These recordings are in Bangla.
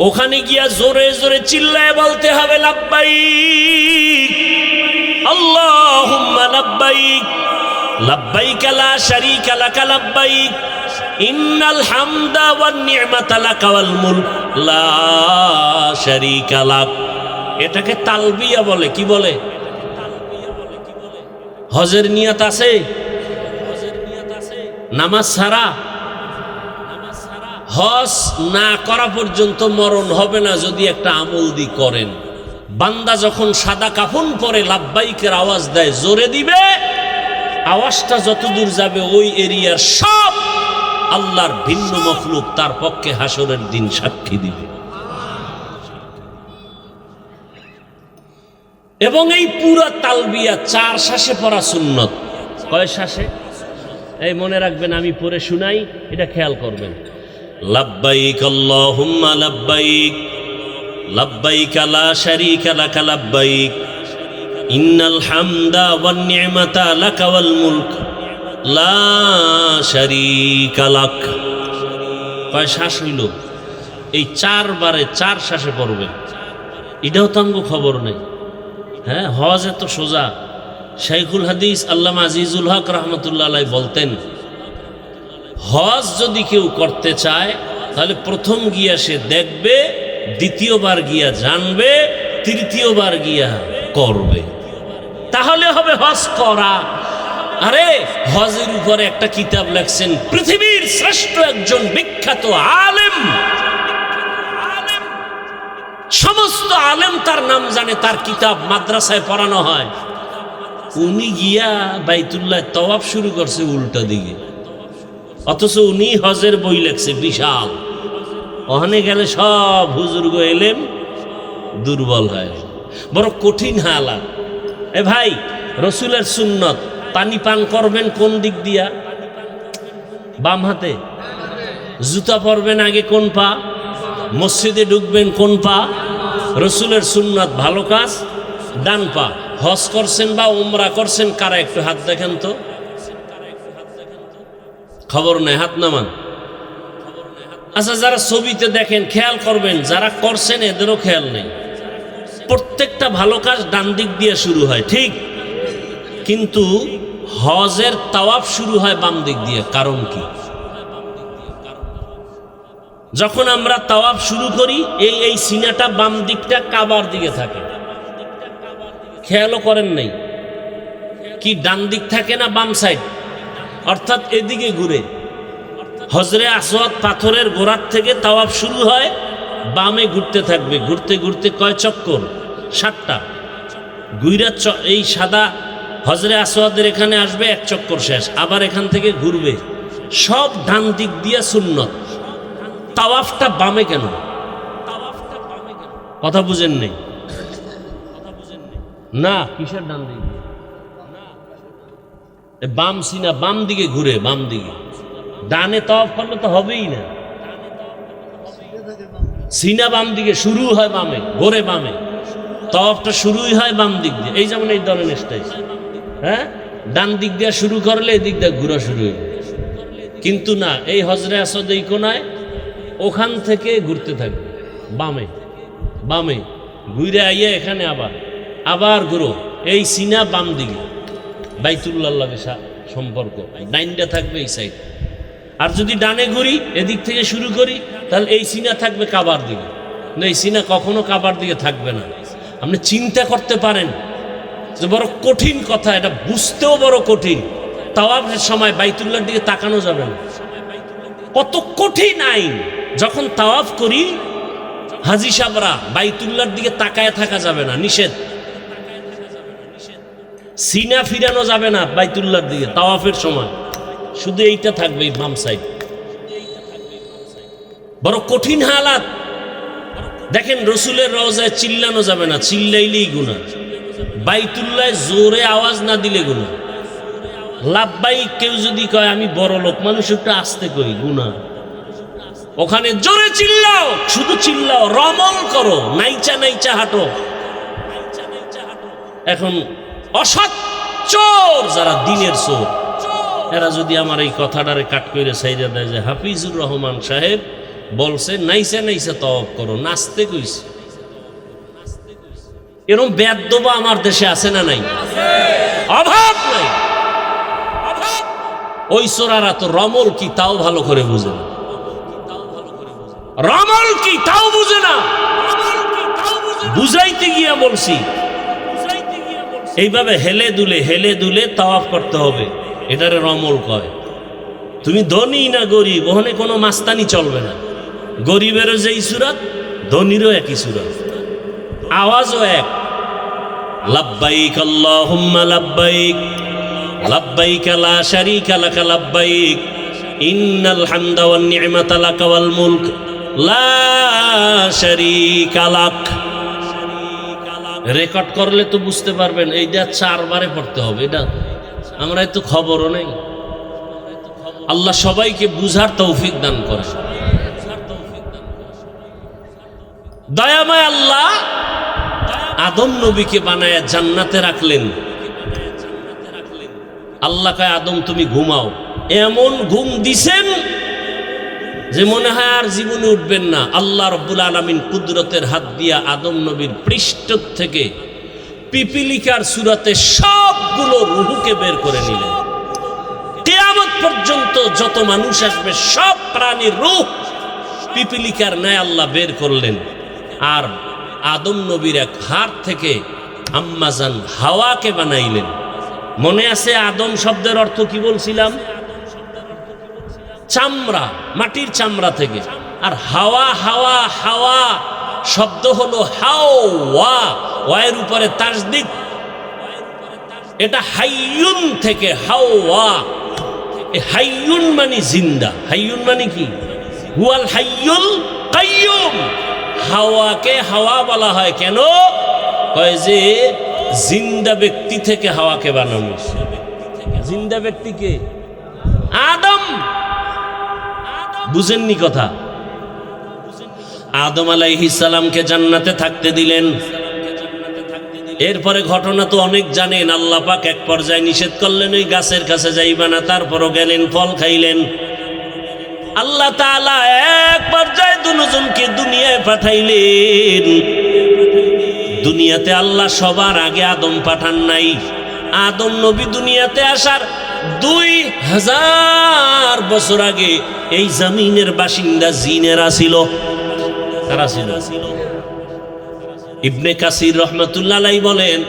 ওখানে গিয়া জোরে জোরে চিল্লায় বলতে হবে লাব্বাইক আল্লাহুম্মা লাব্বাইক লাব্বাইক লা শারীকা লাক লাব্বাইক ইন্নাল হামদা ওয়ান নি'মাতা লাক ওয়াল মুলক লা শারীকা লাক। এটাকে তালবিয়া বলে। কি বলে? হজের নিয়ত আছে? নামাজ ছাড়া? হজ না করা পর্যন্ত মরণ হবে না যদি একটা আমল দি করেন। বান্দা যখন সাদা কাফন পরে লাব্বাইকের আওয়াজ দেয়, জোরে দিবে, আওয়াজটা যতদূর যাবে ওই এরিয়ার সব আল্লাহর ভিন্ন মখলুক তার পক্ষে হাসরের দিন সাক্ষী দিবে। এবং এই পুরা তালবিয়া 4 শ্বাসে পড়া সুন্নত। কয় শ্বাসে? এই মনে রাখবেন, আমি পড়ে শুনাই, এটা খেয়াল করবেন। লাব্বাইক আল্লাহুম্মা লাব্বাইক লাব্বাইক লা শারীকা লাক লাব্বাইক ইন্নাল হামদা ওয়ান নি'মাতা লাক ওয়াল মুলক লা শারীকা লাক। কয় শ্বাস হইল? এই 4 বারে 4 শ্বাসে পড়বেন। এটাও তো আমগো খবর নেই। হ্যাঁ, হজ এত সোজা। শাইখুল হাদিস আল্লামা আজিজুল হক রহমতুল্লাহ আলাইহি বলতেন, হজ যদি কেউ করতে চায় তাহলে প্রথম গিয়া সে দেখবে, দ্বিতীয়বার গিয়া জানবে, তৃতীয়বার গিয়া করবে, তাহলে হবে হজ করা। আরে হজের উপরে একটা কিতাব লেখছেন পৃথিবীর শ্রেষ্ঠ একজন বিখ্যাত আলেম, সমস্ত আলেম তার নাম জানে, তার কিতাব মাদ্রাসায় পড়ানো হয়। উনি গিয়া বাইতুল্লাহ তওয়াফ শুরু করছে উল্টা দিকে, অথচ উনি হজের বই লেখছে বিশাল। ওখানে গেলে সব হুজুর্গ এলেম দুর্বল হয়, বড় কঠিন হালাত। এ ভাই, রসুলের সুন্নত, পানি পান করবেন কোন দিক দিয়া? বাম হাতে। জুতা পরবেন আগে কোন পা? মসজিদে ঢুকবেন কোন পা? রসুলের সুন্নত ভালো কাজ ডান পা। হজ করছেন বা উমরা করছেন কারা? একটু হাত দেখেন তো। খবর নেই, হাত নামান। আচ্ছা, যারা ছবিতে দেখেন খেয়াল করবেন, যারা করছেন এদেরও খেয়াল নেই। প্রত্যেকটা ভালো কাজ ডান দিক দিয়ে শুরু হয়, ঠিক, কিন্তু হজের তাওয়াফ শুরু হয় বাম দিক দিয়ে। কারণ কি? যখন আমরা তাওয়াফ শুরু করি এই সিনাটা বাম দিকটা কাবার দিকে থাকে, খেয়ালও করেন নাই কি? ডান দিক থাকে না বাম সাইড, অর্থাৎ এদিকে ঘুরে। হজরে আসওয়াদ পাথরের গোড়ার থেকে তাওয়াফ শুরু হয়, বামে ঘুরতে থাকবে, ঘুরতে ঘুরতে কয় চক্কর? 7টা। গুইরা এই সাদা হজরে আসওয়াদের এখানে আসবে, 1 চক্কর শেষ, আবার এখান থেকে ঘুরবে। সব ডান দিক দিয়ে সুন্নত। তাওয়াফটা বামে কেন? কথা বুঝেন নেই না? কিসের ডান দিক? বাম সিনা বাম দিকে ঘুরে, বাম দিকে। ডানে তাওয়াফ করলে তো হবেই না। সিনা বাম দিকে শুরু হয়, বামে ঘোরে, বামে তাওয়াফটা শুরুই হয় বাম দিক দিয়ে। এই যেমন এই ধরনের স্টাইল, হ্যাঁ, ডান দিক দিয়ে শুরু করলে এদিক দিয়ে ঘোরা শুরু হইবে। কিন্তু না, এই হজরে আসদ এই কোনায়, ওখান থেকে ঘুরতে থাকবে বামে, বামে ঘুরে আইয়া এখানে আবার ঘুরো। এই সিনা বাম দিকে, বাইতুল্লাহর লাগে সম্পর্ক, ডাইনটা থাকবে এই সাইড। আর যদি ডানে ঘুরি, এদিক থেকে শুরু করি, তাহলে এই সিনা থাকবে কাবার দিকে। না, এই সিনা কখনো কাবার দিকে থাকবে না। আপনি চিন্তা করতে পারেন যে বড় কঠিন কথা, এটা বুঝতেও বড় কঠিন। তাওয়াফের সময় বাইতুল্লাহর দিকে তাকানো যাবে না, কত কঠিন আইন। যখন তাওয়াফ করি হাজি সাহেবরা, বাইতুল্লাহর দিকে তাকায় থাকা যাবে না, নিষেধ। সিনা ফিরানো যাবে না বাইতুল্লাহর দিকে তাওয়াফের সময়, শুধু এইটা থাকবে এই বাম সাইড। বড় কঠিন হালাত। দেখেন, রসুলের রওজায় চিল্লানো যাবে না, চিল্লাইলেই গুনাহ। বাইতুল্লাহ জোরে আওয়াজ না দিলে গুনাহ। লাব্বাইক কেউ যদি কয় আমি বড় লোক মানুষ, একটু আস্তে কই, গুনাহ। ওখানে জোরে চিল্লাও, শুধু চিল্লাও, রমল করো, নাইচা নাইচা হাঁটো। এখন অসৎ চোর, যারা দিনের চোর, এরা যদি আমার এই কথাটারে কাট করে সাইরা দেয় যে হাফিজুর রহমান সাহেব বলছে নাইসা নাইসা তওয়াফ করো, নাচতে কইছে। এরকম বেয়াদবা আমার দেশে আছে না নাই? অভাব নাই। ওই সোরারা তো রমল কি তাও ভালো করে বুঝে না, রমল কি তাও বুঝে না। বুঝাইতে গিয়া বলছি এইভাবে হেলে দুলে তাওয়াফ করতে হবে, এটারে রমল কয়। তুমি ধনী না গরিব ওখানে কোনো মাস্তানি চলবে না। গরিবেরও যেই সুরাত, ধনীরও একই সুরাত, আওয়াজও এক। লাব্বাইক আল্লাহুম্মা লাব্বাইক লাব্বাইক লা শারীকা লাক লাব্বাইক ইন্নাল হামদা ওয়ান নি'মাতা লাক ওয়াল মুলক লা শারীকা লাক। রেকর্ড করলে তো বুঝতে পারবেন এইটা 4 বারে পড়তে হবে। এটা আমরা তো খবরও নেই। আল্লাহ সবাইকে বুঝার তৌফিক দান করে। দয়াময় আল্লাহ আদম নবীকে বানায় জান্নাতে রাখলেন। আল্লাহ কয় আদম তুমি ঘুমাও। এমন ঘুম দিছেন যে মনে হয় আর জীবনে উঠবেন না। আল্লাহ রাব্বুল আলামিন কুদরতের হাত দিয়া আদম নবীর পৃষ্ঠ থেকে পিপিলিকার সুরাতে সবগুলো রূহকে বের করে নিলেন। কিয়ামত পর্যন্ত যত মানুষ আসবে সব প্রাণীর রূহ পিপিলিকার ন্যায় আল্লাহ বের করলেন। আর আদম নবীর এক হাড় থেকে আম্মাজান হাওয়াকে বানাইলেন। মনে আছে আদম শব্দের অর্থ কি বলছিলাম? চামড়া, মাটির চামড়া থেকে। আর হাওয়া হাওয়া হাওয়া শব্দ হলো হাওয়া, ওয়ের উপরে তাসদিদ। এটা হাইয়ুন থেকে হাওয়া। হাইয়ুন মানে জিন্দা। হাইয়ুন মানে কি? হুয়াল হাইয়ুল কাইয়ুম। হাওয়াকে হাওয়া বলা হয় কেন? কয় যে জিন্দা ব্যক্তি থেকে হাওয়াকে বানানো। জিন্দা ব্যক্তিকে আদম। বুঝেননি কথা? আদম আলাইহিস সালামকে জান্নাতে থাকতে দিলেন। এরপরে ঘটনা তো অনেক জানেন। আল্লাহ পাক এক পর্যায়ে নিষেধ করলেন ওই গাছের কাছে যাইবা না, তারপরও গেলেন, ফল খাইলেন। আল্লাহ তাআলা এক পর্যায়ে দুজনকে দুনিয়ায় পাঠাইলেন। দুনিয়াতে আল্লাহ সবার আগে আদম পাঠান নাই। আদম নবী দুনিয়াতে আসার 2000 বছর আগে এই জমিনের বাসিন্দা জিনেরা ছিল। কারা ছিল? ইবনে কাসির রহমাতুল্লাহ আলাইহি বলেন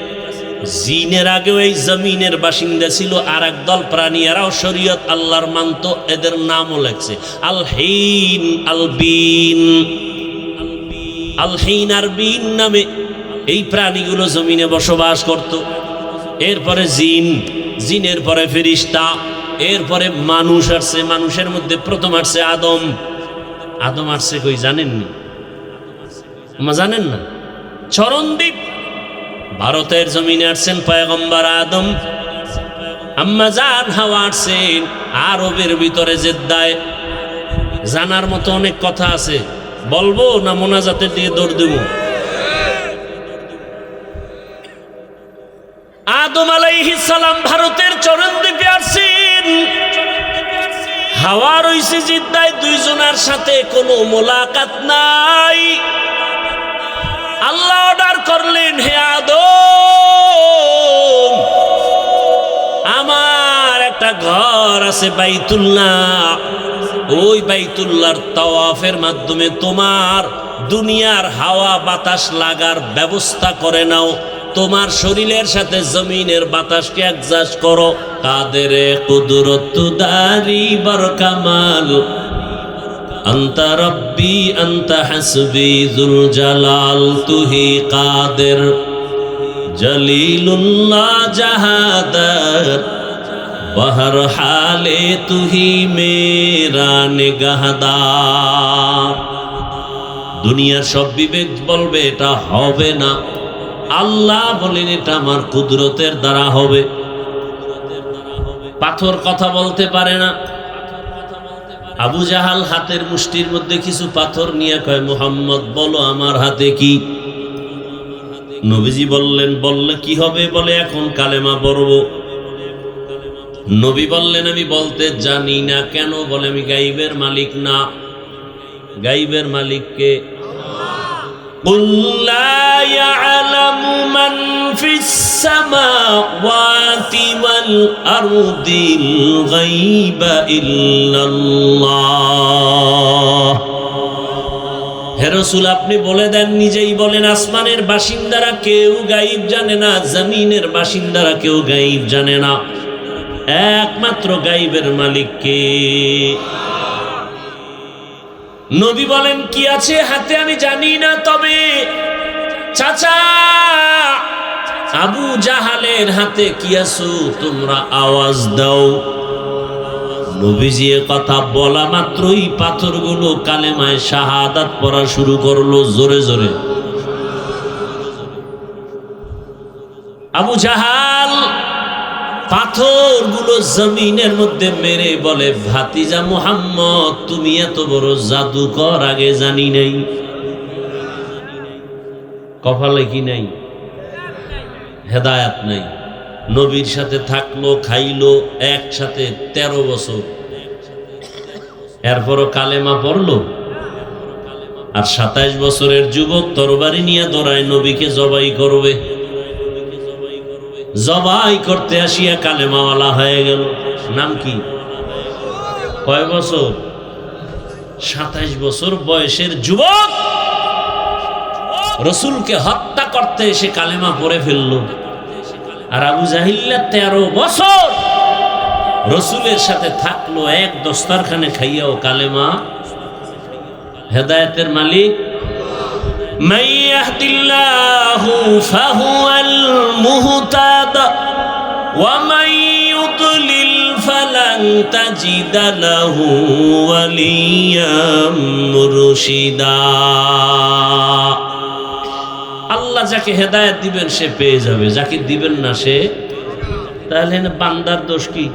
জিনের আগেও এই জমিনের বাসিন্দা ছিল আর একদল প্রাণী, এরাও শরীয়ত আল্লাহর মানত। এদের নামও লেখছে আল-হিন আল-বিন। আল-হিন আর বিন নামে এই প্রাণীগুলো জমিনে বসবাস করত। এরপরে জিন, জিনের পরে ফেরেশতা, এরপরে মানুষ আসছে। মানুষের মধ্যে প্রথম আসছে আদম। আদম আসছে কই জানেননি? জানেন না? চরণদ্বীপ ভারতের জমিনে আসছেন পয়গম্বর আদম। আম্মা জান হাওয়া আসছেন আরবের ভিতরে জেদ্দায়। জানার মতো অনেক কথা আছে, বলবো না মোনাজাতের দিকে দৌড় দেব? আদম আলাইহিস সালাম ভারতের চরণদ্বীপে আসছেন। হাওয়া রইছে জিদ্দায়, দুইজনের সাথে কোনো মোলাকাত নাই। আল্লাহ অর্ডার করলেন, হে আদম, আমার একটা ঘর আছে বাইতুল্লাহ। ওই বাইতুল্লাহর তাওয়াফের মাধ্যমে তোমার দুনিয়ার হাওয়া বাতাস লাগার ব্যবস্থা করে নাও। তোমার শরীরের সাথে জমিনের বাতাসকে অ্যাডজাস্ট করো। কাদেরে কুদরত দারি বরকামাল আন্তা রব্বি আন্তা হাসবি যুল জালাল তুহি কাদের জলিলুল্লাহ জাহাদাত বহর হালে তুহি মেরা নিগাহদার। দুনিয়ার সব বিবেক বলবে এটা হবে না, আল্লাহ বলেন এটা আমার কুদরতের দ্বারা হবে। পাথর কথা বলতে পারে না। আবু জাহাল হাতের মুষ্টির মধ্যে কিছু পাথর নিয়ে কয়, মুহাম্মদ বলো আমার হাতে কি? নবীজি বললেন, বললে কি হবে? বলে এখন কালেমা পড়ব। নবী বললেন, আমি বলতে জানি না। কেন? বলে আমি গাইবের মালিক না। গাইবের মালিক কে? قل لا يعلم من في السماوات والأرض الغيب إلا الله। হে রাসূল, আপনি বলে দেন, নিজেই বলেন, আসমানের বাসিন্দারা কেউ গায়েব জানে না, জমিনের বাসিন্দারা কেউ গায়েব জানে না, একমাত্র গায়েবের মালিক কে? নবী বলেন, কি আছে হাতে আমি জানি না, তবে চাচা আবু জাহালের হাতে কি আছো তোমরা আওয়াজ দাও। নবীজি কথা বলা মাত্রই পাথরগুলো কালেমায়ে শাহাদাত পড়া শুরু করলো জোরে জোরে। আবু জাহাল পাথরগুলো জমিনের মধ্যে মেরে বলে, ভাতিজা মুহাম্মদ, তুমি এত বড় জাদুকর আগে জানি নাই। কপালে কি নাই? হেদায়াত নাই। নবীর সাথে থাকলো, খাইলো একসাথে 13 বছর, এরপরও কালেমা পড়লো। আর 27 বছরের যুবক তরবারি নিয়ে দৌড়ায় নবীকে জবাই করবে। জবাই করতে আসিয়া কালেমাওয়ালা হয়ে গেল। নাম কি? কয় বছর? 27 বছর বয়সের যুবক রসুলকে হত্যা করতে এসে কালেমা পড়ে ফেলল। আর আবু জাহিল্লা 13 বছর রসুলের সাথে থাকলো, এক দস্তারখানে খাইয়াও কালেমা। হেদায়েতের মালিক من يهد الله فهو المهتد ومن يضلل فلن تجد له وليا مرشدا। আল্লাহ যাকে হেদায়েত দিবেন সে পেয়ে যাবে, যাকে দিবেন না সে। তাহলে বান্দার দোষ কি?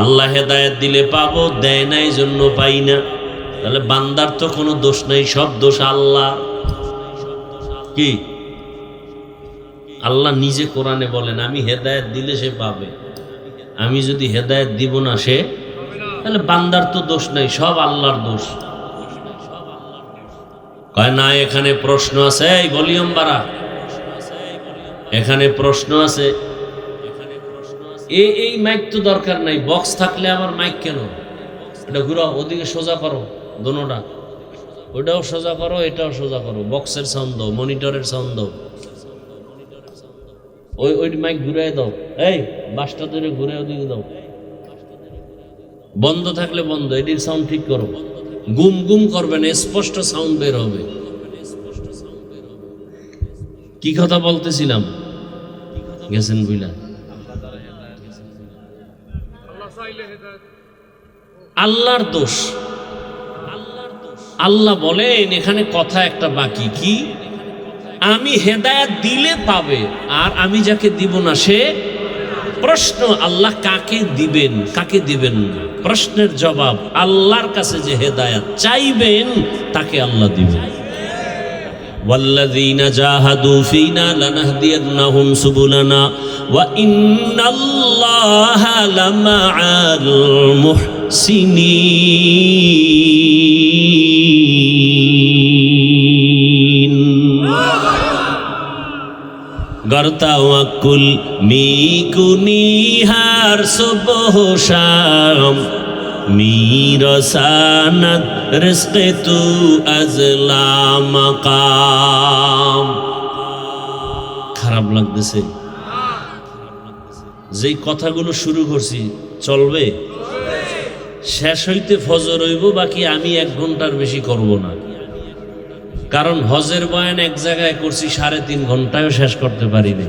আল্লাহ হেদায়েত দিলে পাবো, দেয় না এই জন্য পাই না। তাহলে বান্দার তো কোনো দোষ নাই, সব দোষ আল্লাহ। কি? আল্লাহ নিজে কোরআনে বলেন, আমি হেদায়েত দিলে সে পাবে, আমি যদি হেদায়েত দিব না সে। তাহলে বান্দার তো দোষ নাই, সব আল্লাহর দোষ। কয় না, এখানে প্রশ্ন আছে, এই ভলিউম বাড়া, এখানে প্রশ্ন আছে। এই মাইক তো দরকার নাই, বক্স থাকলে আমার মাইক কেন? এটা ঘুরাও, ওদিকে সোজা করো, দোনোটা, ওটাও সোজা করো, এটাও সোজা করো। বক্সের সাউন্ড দাও, মনিটরের সাউন্ড দাও, ওই মাইক ঘুরাই দাও। এই বাসটা ধরে ঘুরে ওদিকে দাও, বন্ধ থাকলে বন্ধ, এটির সাউন্ড ঠিক করো। গুম গুম করবে না, স্পষ্ট সাউন্ড বের হবে। কি কথা বলতেছিলাম? গেছেন বুঝলা? আল্লাহর দোষ। আল্লাহ বলেন এখানে কথা একটা বাকি, কি? আমি হেদায়েত দিলে পাবে, আর আমি যাকে দিব না সে। প্রশ্ন, আল্লাহ কাকে দিবেন কাকে দিবেন না, প্রশ্নের জবাব আল্লাহর কাছে যে হেদায়েত চাইবেন তাকে আল্লাহ দিবেন। ওয়াল্লাযীনা জাহাদু ফীনা লানাহদিয়ান্নাহুম সুবুলানা ওয়া ইন্নাল্লাহা লামাআল মুহসিনিন। গর্তাওয়াকুল মিকুনিহার সুবহ শাম মিরসানাত রিজকে তু আজলা মাকাম। খারাপ লাগতেছে যেই কথাগুলো শুরু করছি, চলবে? শেষ হইতে ফজর হইব, বাকি আমি 1 ঘন্টার বেশি করব না। কারণ হজের বয়ান এক জায়গায় করছি 3.5 ঘন্টায়ও শেষ করতে পারিনি।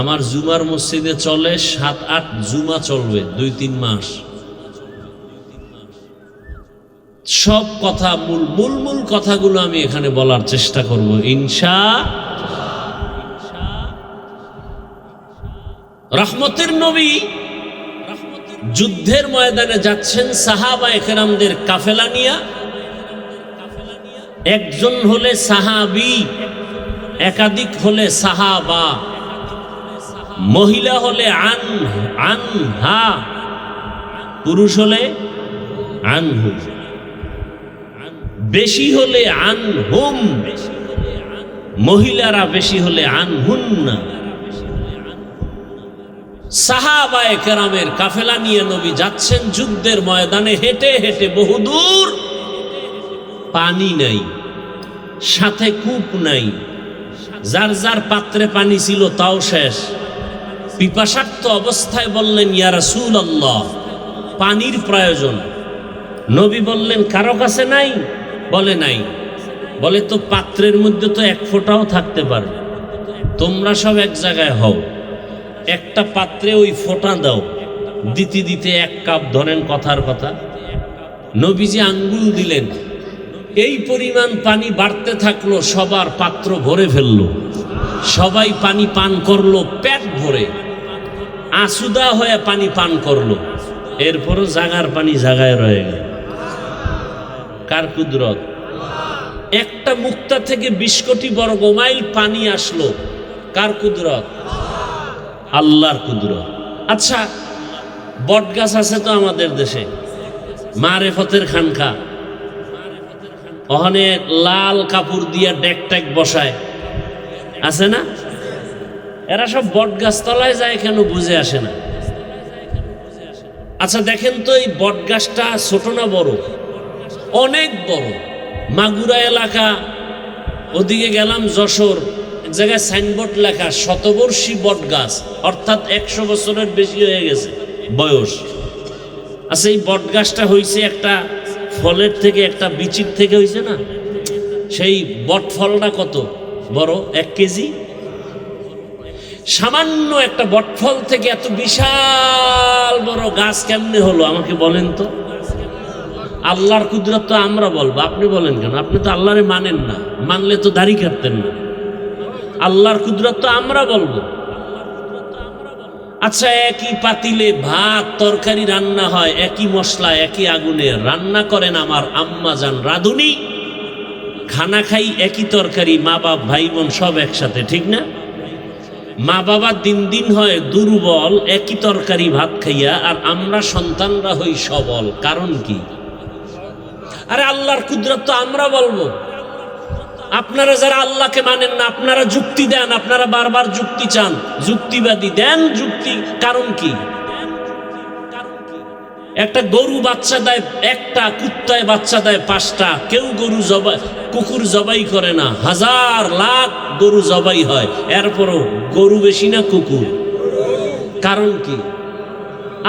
আমার জুমার মসজিদে চলে 7-8 জুমা চলবে 2-3 মাস। সব কথা মূল কথাগুলো আমি এখানে বলার চেষ্টা করব ইনশাআল্লাহ। রহমতের নবী যুদ্ধের ময়দানে যাচ্ছেন, সাহাবায়ে কেরামদের কাফেলা নিয়ে। একজন হলে সাহাবী, একাধিক হলে সাহাবা, মহিলা হলে আনহা, পুরুষ হলে আনহু। বেশি হলে আনহুম, মহিলারা বেশি হলে আনহুন্না। সাহাবায়ে কেরামের কাফেলা নিয়ে নবী যাচ্ছেন যুদ্ধের ময়দানে, হেঁটে হেঁটে বহুদূর, পানি নাই, সাথে কূপ নাই, যার যার পাত্রে পানি ছিল তাও শেষ। পিপাসার্ত অবস্থায় বললেন, ইয়া রাসূলুল্লাহ, পানির প্রয়োজন। নবী বললেন, কারো কাছে নাই? বলে নাই। বলে, তো পাত্রের মধ্যে তো এক ফোঁটাও থাকতে পারে, তোমরা সব এক জায়গায় হও, একটা পাত্রে ওই ফোঁটা দাও। দিতে দিতে 1 কাপ, ধরেন কথার কথা, নবীজি আঙ্গুল দিলেন, এই পরিমাণ পানি বাড়তে থাকলো, সবার পাত্র ভরে ফেললো, সবাই পানি পান করলো পেট ভরে, আসুদা হয়ে পানি পান করলো। এরপরও জাগার পানি জাগায় রয়ে গেল। কার কুদরত? একটা মুক্তা থেকে 20 কোটি বর্গ মাইল পানি আসলো, কার কুদরত? আল্লাহর কুদরত। আচ্ছা, বট গাছ আছে তো আমাদের দেশে, মারেফতের খানকা, ওখানে লাল কাপড় দিয়া ডেক টেক বসায়, আছে না? এরা সব বট গাছ তলায় যায় কেন বুঝে আসে না। আচ্ছা দেখেন তো, এই বট গাছটা ছোট না বড়? অনেক বড়। মাগুরা এলাকা, ওদিকে গেলাম যশোর, এক জায়গায় সাইনবোর্ড লেখা শতবর্ষী বট গাছ, অর্থাৎ 100 বছরের বেশি হয়ে গেছে বয়স। আচ্ছা, এই বট গাছটা হয়েছে একটা ফলের থেকে, একটা বিচির থেকে হয়েছে না? সেই বট ফলটা কত বড়? 1 কেজি। সামান্য একটা বটফল থেকে এত বিশাল বড় গাছ কেমনে হলো আমাকে বলেন তো? আল্লাহর কুদরত তো আমরা বলবো, আপনি বলেন কেন? আপনি তো আল্লাহরে মানেন না, মানলে তো দাড়ি কাটতেন না। আল্লাহর কুদরত তো আমরা বলবো। আচ্ছা, একই পাতিলে ভাত তরকারি রান্না হয়, একই মশলা একই আগুনে রান্না করেন আমার আম্মা জান রাঁধুনি, খানা খাই একই তরকারি, মা বাপ ভাই বোন সব একসাথে, ঠিক না? মা বাবা দিন দিন হয় দুর্বল একই তরকারি ভাত খাইয়া, আর আমরা সন্তানরা হই সবল। কারণ কি? আরে আল্লাহর কুদরত তো আমরা বলবো। আপনারা যারা আল্লাহকে মানেন না, আপনারা যুক্তি দেন, আপনারা বারবার যুক্তি চান, যুক্তিবাদী দেন যুক্তি। কারণ কি? একটা গরু বাচ্চা দেয় 1টা, কুত্তায় বাচ্চা দেয় 5টা। কেউ গরু জবাই, কুকুর জবাই করে না, হাজার লাখ গরু জবাই হয়, এরপরও গরু বেশি না কুকুর? কারণ কি?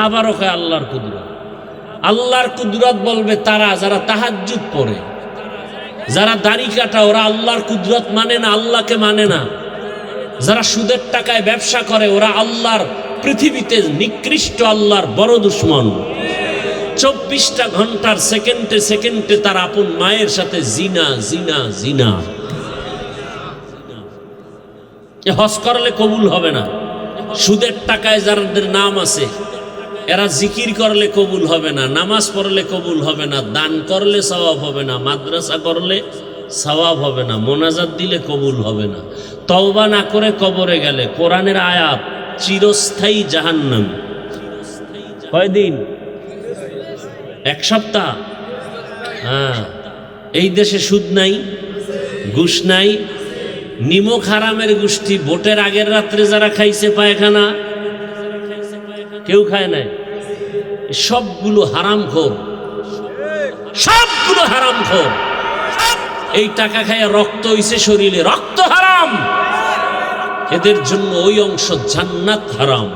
আবারও কয় আল্লাহর কুদরত। আল্লাহর কুদরত বলবে তারা যারা তাহাজ্জুদ পড়ে, যারা দাড়ি কাটা, ওরা আল্লাহর কুদরত মানে না, আল্লাহকে মানে না। যারা সুদের টাকায় ব্যবসা করে, ওরা আল্লাহর, পৃথিবীতে নিকৃষ্ট আল্লাহর বড় দুশ্মন। 24টা ঘন্টার সেকেন্ডে সেকেন্ডে তার আপন মায়ের সাথে জিনা জিনা জিনা। হজ করলে কবুল হবে না, সুদের টাকায় যাদের নাম আছে এরা জিকির করলে কবুল হবে না, নামাজ পড়লে কবুল হবে না, দান করলে সওয়াব হবে না, মাদ্রাসা করলে সওয়াব হবে না, মোনাজাত দিলে কবুল হবে না, তওবা না করে কবরে গেলে, কোরআনের আয়াত, চিরস্থায়ী জাহান্নাম। কয়দিন? 1 সপ্তাহ। হ্যাঁ, এই দেশে সুদ নাই, ঘুষ নাই, নিমক হারামের গোষ্ঠী। ভোটের আগের রাত্রে যারা খাইছে পায়খানা, কেউ খায় নাই। সবগুলো হারামখোর, সবগুলো হারামখোর। এই টাকা খাইয়া রক্ত হইছে শরীরে, রক্ত হারাম। এদের জন্য ওই অংশ জান্নাত হারাম।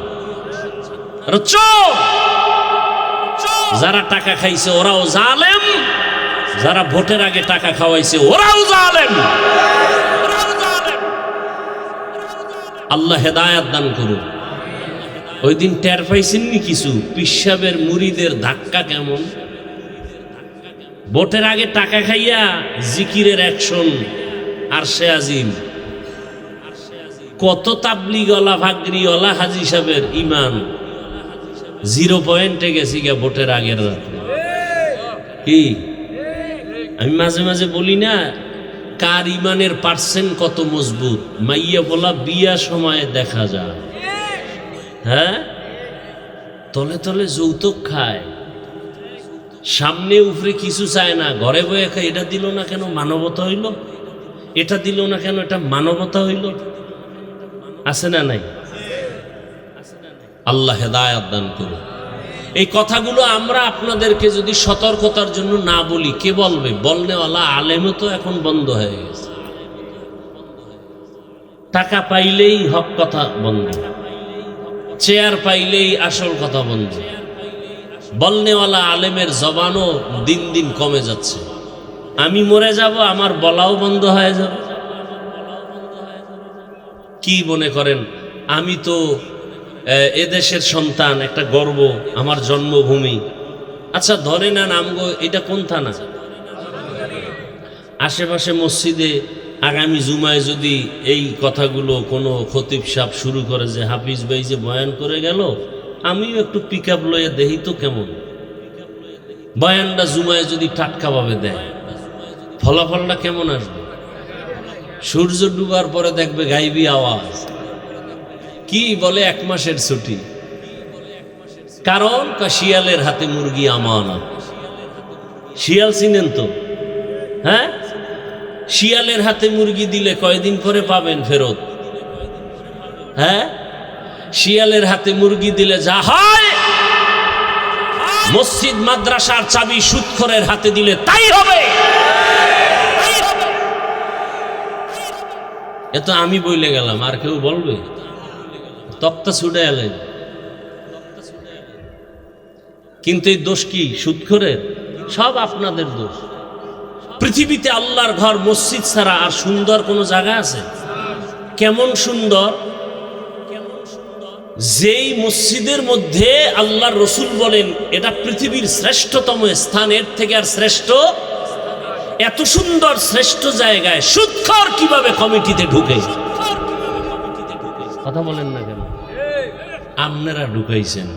যারা টাকা খাইছে ওরাও জালেম, যারা ভোটের আগে টাকা খাওয়াইছে ওরাও জালেম। আল্লাহ হেদায়াত দান করুন। ওই দিন টের পাইছেননি কিছু পিসাবের মুরিদের ধাক্কা কেমন? ভোটের আগে টাকা খাইয়া জিকিরের অ্যাকশন, আরশে আজিম। কত তাবলিগওয়ালা ভাগরিওয়ালা হাজি সাহেবের ইমান 0 পয়েন্টে গেছি গা ভোটের আগের রাতে। কি আমি মাঝে মাঝে বলি না, কার ইমানের পার্সেন্ট কত মজবুত? মাইয়া বলা বিয়া সময়ে দেখা যায়। হ্যাঁ, তলে তলে যৌতুক খায়, সামনে উপরে কিছু চায় না, ঘরে বয়ে খায়, এটা দিল না কেন মানবতা হইল, এটা দিল না কেন এটা মানবতা হইল। আছে না নাই? আল্লাহ হেদায়েত দান করুন। এই কথাগুলো আমরা আপনাদেরকে যদি সতর্কতার জন্য না বলি, কে বলবে? বলনেওয়ালা আলেমও তো এখন বন্ধ হয়ে গেছে। টাকা পাইলেই হক কথা বন্ধ, চেয়ার পাইলেই আসল কথা বন্ধ। বলনেওয়ালা আলেমের জবানও দিন দিন কমে যাচ্ছে। আমি মরে যাব, আমার বলাও বন্ধ হয়ে যাবে। কি মনে করেন আমি তো এদেশের সন্তান, একটা গর্ব, আমার জন্মভূমি। আচ্ছা ধরে নেন আমগো এটা কোন থানা? আশেপাশে মসজিদে আগামী জুমায় যদি এই কথাগুলো কোনো খতিব সাহেব শুরু করে যে হাফিজ ভাই যে বয়ান করে গেল, আমিও একটু পিক আপ লয়ে দেখি তো কেমন। বয়ানটা জুমায় যদি টাটকাভাবে দেয়, ফলাফলটা কেমন আসবে? সূর্য ডুবার পরে দেখবে গাইবি আওয়াজ, কি বলে 1 মাসের ছুটি। কারণ শিয়ালের হাতে মুরগি আমানত। শিয়াল চিনেন তো? হ্যাঁ, শিয়ালের হাতে মুরগি দিলে কয়দিন পরে পাবেন ফেরত? হ্যাঁ, শিয়ালের হাতে মুরগি দিলে যা হয়, মসজিদ মাদ্রাসার চাবি সুদখোরের হাতে দিলে তাই হবে। এ তো আমি বলে গেলাম, আর কেউ বলবে? তক্তা ছুটে এলেন। কিন্তু এই দোষ কি সুদখোরের? সব আপনাদের দোষ। পৃথিবীতে আল্লাহর ঘর মসজিদ ছাড়া আর সুন্দর কোনো জায়গা আছে? কেমন সুন্দর! যেই মসজিদের মধ্যে আল্লাহর রসুল বলেন এটা পৃথিবীর শ্রেষ্ঠতম স্থান, এর থেকে আর শ্রেষ্ঠ, এত সুন্দর শ্রেষ্ঠ জায়গায় সুদখোর কিভাবে কমিটিতে ঢুকে? কথা বলেন না কেন? আপনারা ঢুকাইছেন,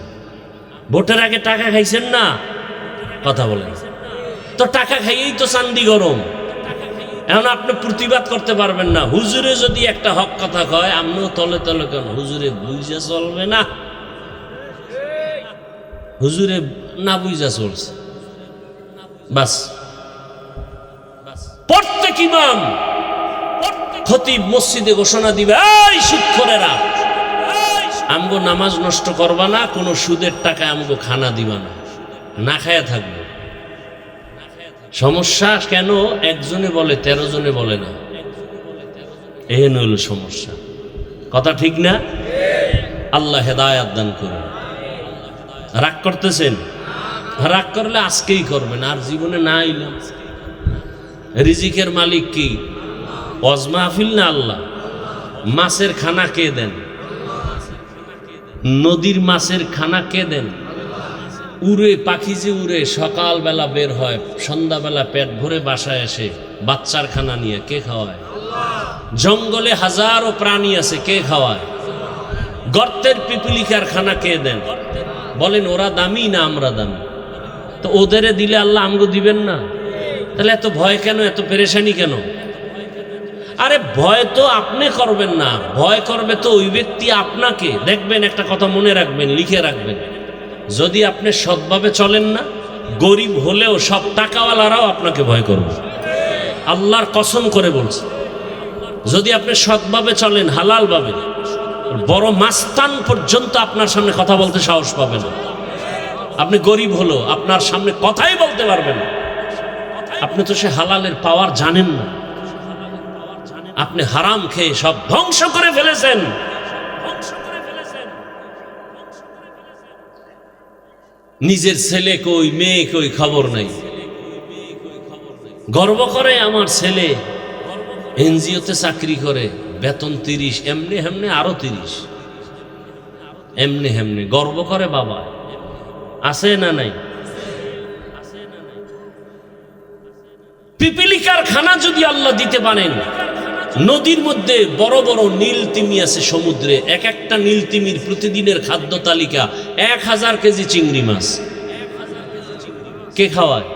ভোটের আগে টাকা খাইছেন না? কথা বলেন তো, টাকা খাইয়েই তো চান্দি গরম। এখন আপনি প্রতিবাদ করতে পারবেন না। হুজুরে যদি একটা হক কথা কয়, আপনিও তলে তলে কেন? হুজুরে বুঝা চলবে না, হুজুরে না বুঝা চলছে। বাস, প্রত্যেক ইমাম, খতিব মসজিদে ঘোষণা দিবে, এই সুদখোরেরা, আমগো নামাজ নষ্ট করবা না, কোনো সুদের টাকা আমগো খানা দিবা না, না খায়া থাকবো। সমস্যা কেন? একজনে বলে 13 জনে বলে না, এই হইল সমস্যা। কথা ঠিক না? আল্লাহ হেদায়েত দান করুন। রাগ করতেছেন? রাগ করলে আজকেই করবেন, আর জীবনে না আইলাম। রিজিকের মালিক কি? ওয়াজ মাহফিল না আল্লাহ? মাছের খানা কে দেন? নদীর মাছের খানা কে দেন? উড়ে পাখি যে উড়ে সকালবেলা বের হয়, সন্ধ্যাবেলা পেট ভরে বাসায় এসে বাচ্চার খানা নিয়ে কে খাওয়ায়? জঙ্গলে হাজারো প্রাণী আছে, কে খাওয়ায়? গর্তের পিপিলিকার খানা কে দেন? বলেন ওরা দামি না আমরা দামি? তো ওদেরে দিলে আল্লাহ আমগো দিবেন না? তাহলে এত ভয় কেন, এত পেরেশানি কেন? আরে ভয় তো আপনি করবেন না, ভয় করবে তো ওই ব্যক্তি আপনাকে। দেখবেন, একটা কথা মনে রাখবেন, লিখে রাখবেন, যদি আপনি সৎভাবে চলেন না, গরিব হলেও সব টাকাওয়ালারাও আপনাকে ভয় করবে। আল্লাহর কসম করে বলছে, যদি আপনি সৎভাবে চলেন, হালালভাবে, বড় মাস্তান পর্যন্ত আপনার সামনে কথা বলতে সাহস পাবে না। আপনি গরিব হলো আপনার সামনে কথাই বলতে পারবেন না। আপনি তো সে হালালের পাওয়ার জানেন না। আপনি হারাম খেয়ে সব ধ্বংস করে ফেলেছেন। নিজের ছেলে কই, মেয়ে কই, খবর নাই। গর্ব করে আমার ছেলে এনজিওতে চাকরি করে, বেতন 30, এমনি হেমনে আরো 30, এমনি হেমনে গর্ব করে বাবা। আছে না নাই? পিপিলিকার খানা যদি আল্লাহ দিতে পারেন, নদীর মধ্যে বড় বড় নীল তিমি আছে সমুদ্রে, এক একটা নীল তিমির প্রতিদিনের খাদ্য তালিকা 1000 কেজি চিংড়ি মাছ। কে খাওয়ায়?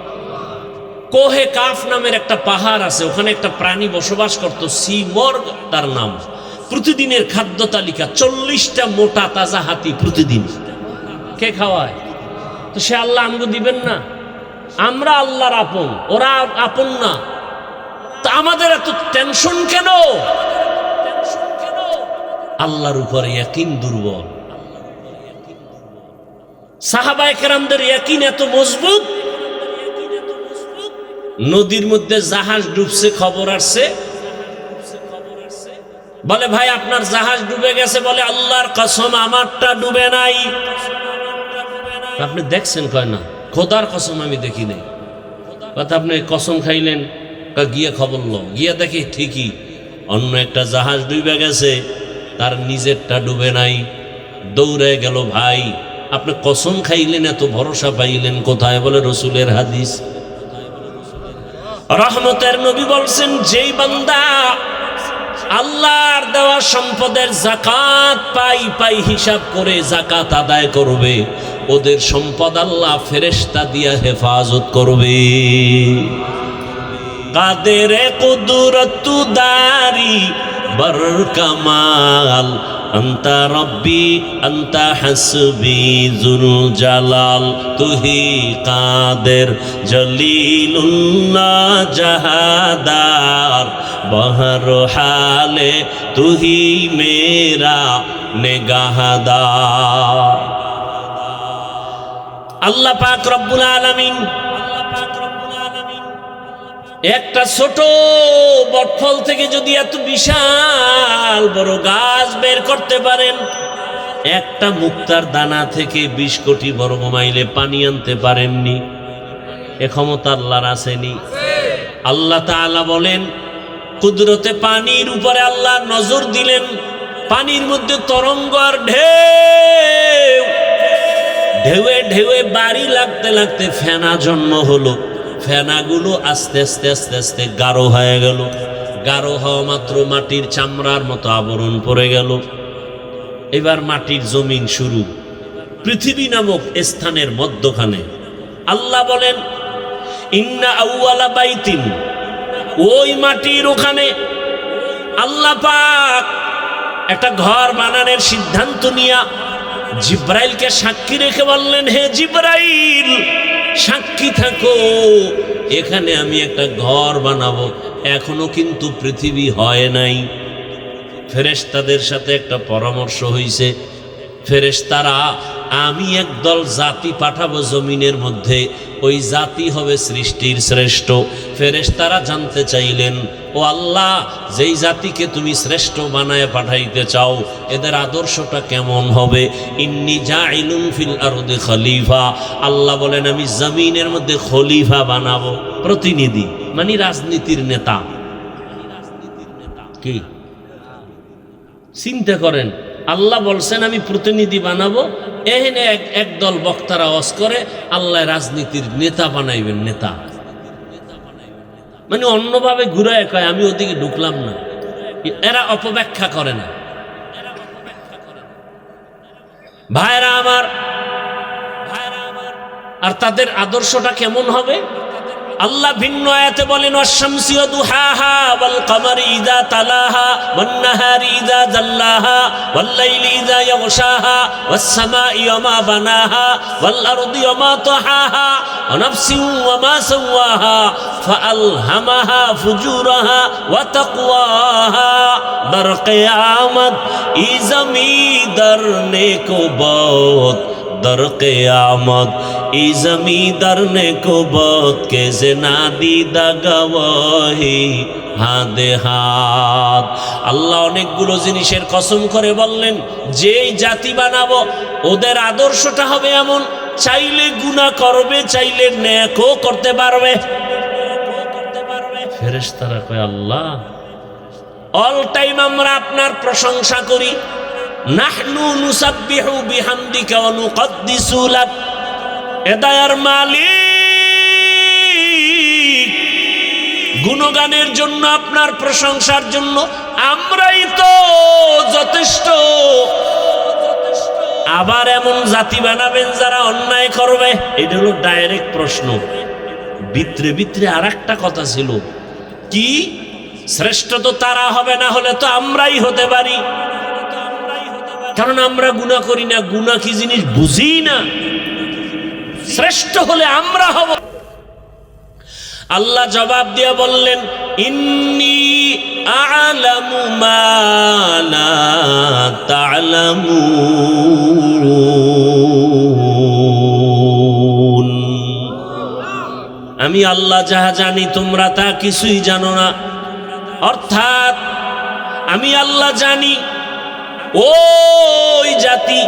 কোহে কাফ নামের একটা পাহাড় আছে, ওখানে একটা প্রাণী বসবাস করত, সি মর্গ তার নাম। প্রতিদিনের খাদ্য তালিকা 40টা মোটা তাজা হাতি প্রতিদিন। কে খাওয়ায়? তো সে আল্লাহ আমগো দিবেন না? আমরা আল্লাহর আপন, ওরা আপন না। তা আমাদের এত টেনশন কেন? আল্লাহর উপরে ইয়াকিন দুর্বল। সাহাবায়ে কেরামদের ইয়াকিন এত মজবুত, নদীর মধ্যে জাহাজ ডুবছে, খবর আসছে, বলে ভাই আপনার জাহাজ ডুবে গেছে, বলে আল্লাহর কসম আমারটা ডুবে নাই। আপনি দেখছেন? কয় না, খোদার কসম আমি দেখি নাই। কথা আপনি কসম খাইলেন? গিয়ে খবর লো, গিয়ে দেখি ঠিকই অন্য একটা জাহাজ ডুবে গেছে, তার নিজেরটা ডুবে নাই। দৌড়ে গেল, ভাই আপনি কসম খাইলেন, এত ভরসা পাইলেন কোথায়? বলে রসুলের হাদিস। রহমতের নবী বলছেন, যেই বান্দা আল্লাহর দেওয়া সম্পদের যাকাত পাই হিসাব করে যাকাত আদায় করবে, ওদের সম্পদ আল্লাহ ফেরেশতা দিয়া হেফাজত করবে। কাদের কুদরত দারি বর কামাল, আন্তা রব্বি আন্তা হাসবি জুল জালাল, তুহি কাদের জলিলুল্লাহ জাহাদার, বহর হালে তুহি মেরা নেগাহদার। আল্লাহ পাক রব্বুল আলামিন একটা ছোট বটফল থেকে যদি এত বিশাল বড় গাছ বের করতে পারেন, একটা মুক্তার দানা থেকে 20 কোটি বর্গ মাইলে পানি আনতে পারেননি, এ ক্ষমতা আল্লাহর আসেনি? আল্লাহ তাআলা বলেন, কুদরতে পানির উপরে আল্লাহ নজর দিলেন, পানির মধ্যে তরঙ্গ আর ঢেউ, ঢেউয়ে ঢেউয়ে বাড়ি লাগতে লাগতে ফেনা জন্ম হলো। ফেনাগুলো আস্তে আস্তে আস্তে আস্তে গাঢ় হয়ে গেল। গাঢ় হওয়া মাত্র মাটির চামড়ার মতো আবরণ পড়ে গেল। এবার মাটির জমিন শুরু, পৃথিবী নামক স্থানের মধ্যখানে। আল্লাহ বলেন, ইন্না আউয়ালা বাইতিন, ওই মাটির ওখানে আল্লাহ পাক একটা ঘর বানানোর সিদ্ধান্ত নিয়া জিব্রাইলকে সাক্ষী রেখে বললেন, হে জিব্রাইল সাক্ষী থাকো, এখানে আমি একটা ঘর বানাবো। এখনো কিন্তু পৃথিবী হয় নাই। ফেরেশতাদের সাথে একটা পরামর্শ হইছে, ফেরেশতারা আমি একদল জাতি পাঠাবো জমিনের মধ্যে, ওই জাতি হবে সৃষ্টির শ্রেষ্ঠ। ফেরেশতারা জানতে চাইলেন, ও আল্লাহ, যেই জাতিকে তুমি শ্রেষ্ঠ বানায় পাঠাইতে চাও, এদের আদর্শটা কেমন হবে? ইন্নী জাইলুন ফিল আরদি খলিফা, আল্লাহ বলেন আমি জমিনের মধ্যে খলিফা বানাবো। প্রতিনিধি মানে রাজনীতির নেতা। কি চিন্তা করেন, আল্লাহ বলছেন আমি প্রতিনিধি বানাবো, এখানে একদল বক্তারা ওয়াজ করে আল্লাহ রাজনীতির নেতা বানাইবেন। নেতা মানে অন্যভাবে ঘুরায় কয় আমি ওদিকে ঢুকলাম না। এরা অপব্যাখ্যা করে না। ভাইরা আমার, আর তাদের আদর্শটা কেমন হবে? আল্লাহ ভিন্ন আয়াতে বলেন, ওয়াশ-শামসি ওয়া দুহাহা ওয়াল কমারি ইযা তালাহা ওয়ান নাহারি ইযা জাল্লাহা ওয়াল লাইলি ইযা ইয়াগশাহা ওয়াস সামাই ওয়া মা বানাহা ওয়াল আরদি ওয়া মা তাহাহা ওয়া নাফসিন ওয়া মা সাওয়াহা ফাআলহামাহা ফুজুরাহা ওয়া তাকওয়াহা। দর কিয়ামত ই জমিদার নেকো বহুত, दर क़यामत ई ज़मींदार ने को बहुत के से नादीदा गवाही हादे हाथ। আল্লাহ অনেকগুলো জিনিসের কসম করে বললেন, যেই জাতি বানাবো ওদের আদর্শটা হবে এমন, চাইলে গুনাহ করবে, চাইলে নেকও করতে পারবে। ফেরেশতারা কয়, আল্লাহ অল টাইম আমরা আপনার প্রশংসা করি, নাহনু নুসাব্বিহু বিহামদিকা ওয়া নুকদ্দিসু লাক। এ দয়ার মালিক, গুণগানের জন্য, আপনার প্রশংসার জন্য আমরাই তো যথেষ্ট। আবার এমন জাতি বানাবেন যারা অন্যায় করবে? এটা হলো ডাইরেক্ট প্রশ্ন। ভিতরে ভিতরে আর একটা কথা ছিল, কি শ্রেষ্ঠ তো তারা হবে, না হলে তো আমরাই হতে পারি। কারণ আমরা গুনাহ করি না, গুনাহ কি জিনিস বুঝি না। শ্রেষ্ঠ হলে আমরা হব। আল্লাহ জবাব দিয়ে বললেন, ইন্নী আ'লামু মা লা তা'লামুন। আমি আল্লাহ যাহা জানি তোমরা তা কিছুই জানো না। অর্থাৎ আমি আল্লাহ জানি ওই জাতি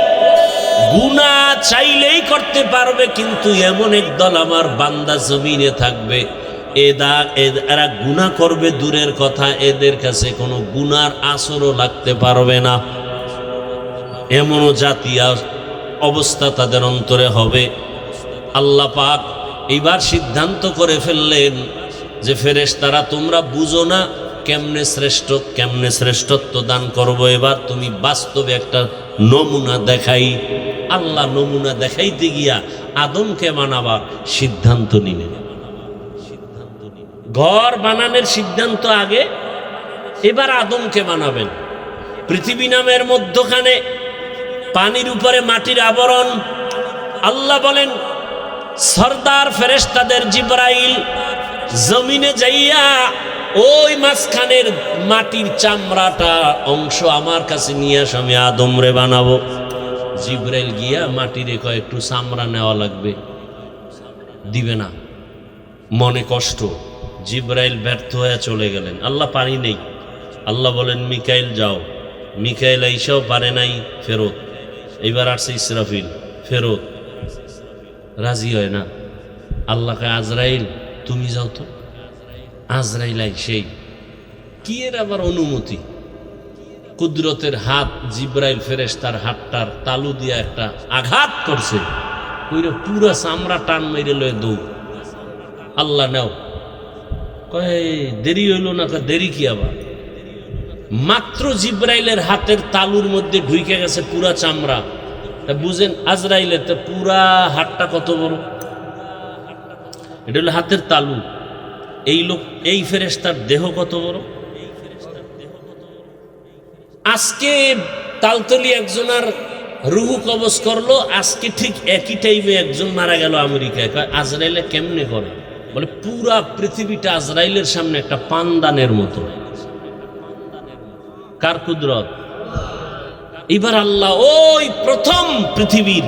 গুনাহ চাইলেই করতে পারবে, কিন্তু এমন একদল আমার বান্দা জমিনে থাকবে এরা গুনাহ করবে দূরের কথা, এদের কাছে কোনো গুনার আসরও লাগতে পারবে না। এমনও জাতি অবস্থা তাদের অন্তরে হবে। আল্লাহ পাক এইবার সিদ্ধান্ত করে ফেললেন যে ফেরেশতারা তোমরা বুঝো না কেমনে শ্রেষ্ঠত্ব দান করব, এবার তুমি বাস্তবে একটা নমুনা দেখাই। আল্লাহ নমুনা দেখাইতে গিয়া আদমকে বানাবার সিদ্ধান্ত নিলেন। ঘর বানানোর সিদ্ধান্ত আগে, এবার আদমকে বানাবেন। পৃথিবী নামের মধ্যখানে পানির উপরে মাটির আবরণ। আল্লাহ বলেন, সরদার ফেরেশতাদের জিবরাইল জমিনে যাইয়া ওই মাঝখানের মাটির চামড়াটা অংশ আমার কাছে নিয়ে আস, আমি আদমরে বানাবো। জিবরাইল গিয়া মাটিরে কয় একটু চামড়া নেওয়া লাগবে, দিবে না, মনে কষ্ট। জিবরাইল ব্যর্থ হয়ে চলে গেলেন। আল্লাহ পানি নেই। আল্লাহ বলেন, মিকাইল যাও। মিকাইল আইসাও পারে নাই, ফেরত। এইবার আসছে ইসরাফিল, ফেরত। রাজি হয় না। আল্লাহকে, আজরাইল তুমি যাও তো। আজরাইল সেই কি এর আবার অনুমতি, কুদরতের হাত। জিবরাইল ফেরেশতার হাতটার তালু দিয়া একটা আঘাত করছে, ওইটা পুরা চামড়া টান মেরে লয়ে দৌড়। আল্লাহ নাও। কয় দেরি হইল না? দেরি কি আবার? মাত্র জিবরাইলের হাতের তালুর মধ্যে ঢুকে গেছে পুরা চামড়া। তা বুঝেন আজরাইলের তো পুরা হাতটা কত বড়। এটা হলো হাতের তালু। এই ফেরেশতার দেহ কত বড়। আজকে তালতলি একজনের রুহু কবজ করলো, আজকে ঠিক একই টাইমে একজন মারা গেল আমেরিকায়। আজরাইলে কেমনে করে? বলে পুরা পৃথিবীটা আজরাইলের সামনে একটা পানদানের মতো। কার কুদরত? এবার আল্লাহ ওই প্রথম পৃথিবীর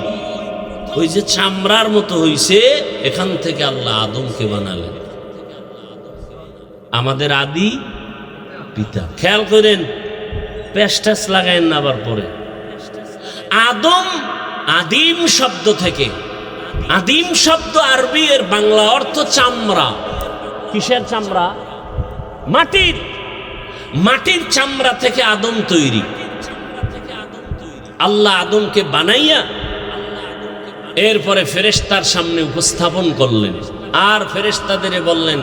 ওই যে চামড়ার মতো হইছে, এখান থেকে আল্লাহ আদমকে বানালেন, আমাদের আদি পিতা। খেয়াল করেন, পেস্টাস লাগায়েন না আবার পরে। আদম আদিম শব্দ থেকে, আদিম শব্দ আরবি এর বাংলা অর্থ চামড়া। কিসের চামড়া? মাটির। মাটির চামড়া থেকে আদম তৈরি। আল্লাহ আদমকে বানাইয়া এরপরে ফেরেশতার সামনে উপস্থাপন করলেন, আর ফেরেশতাদের বললেন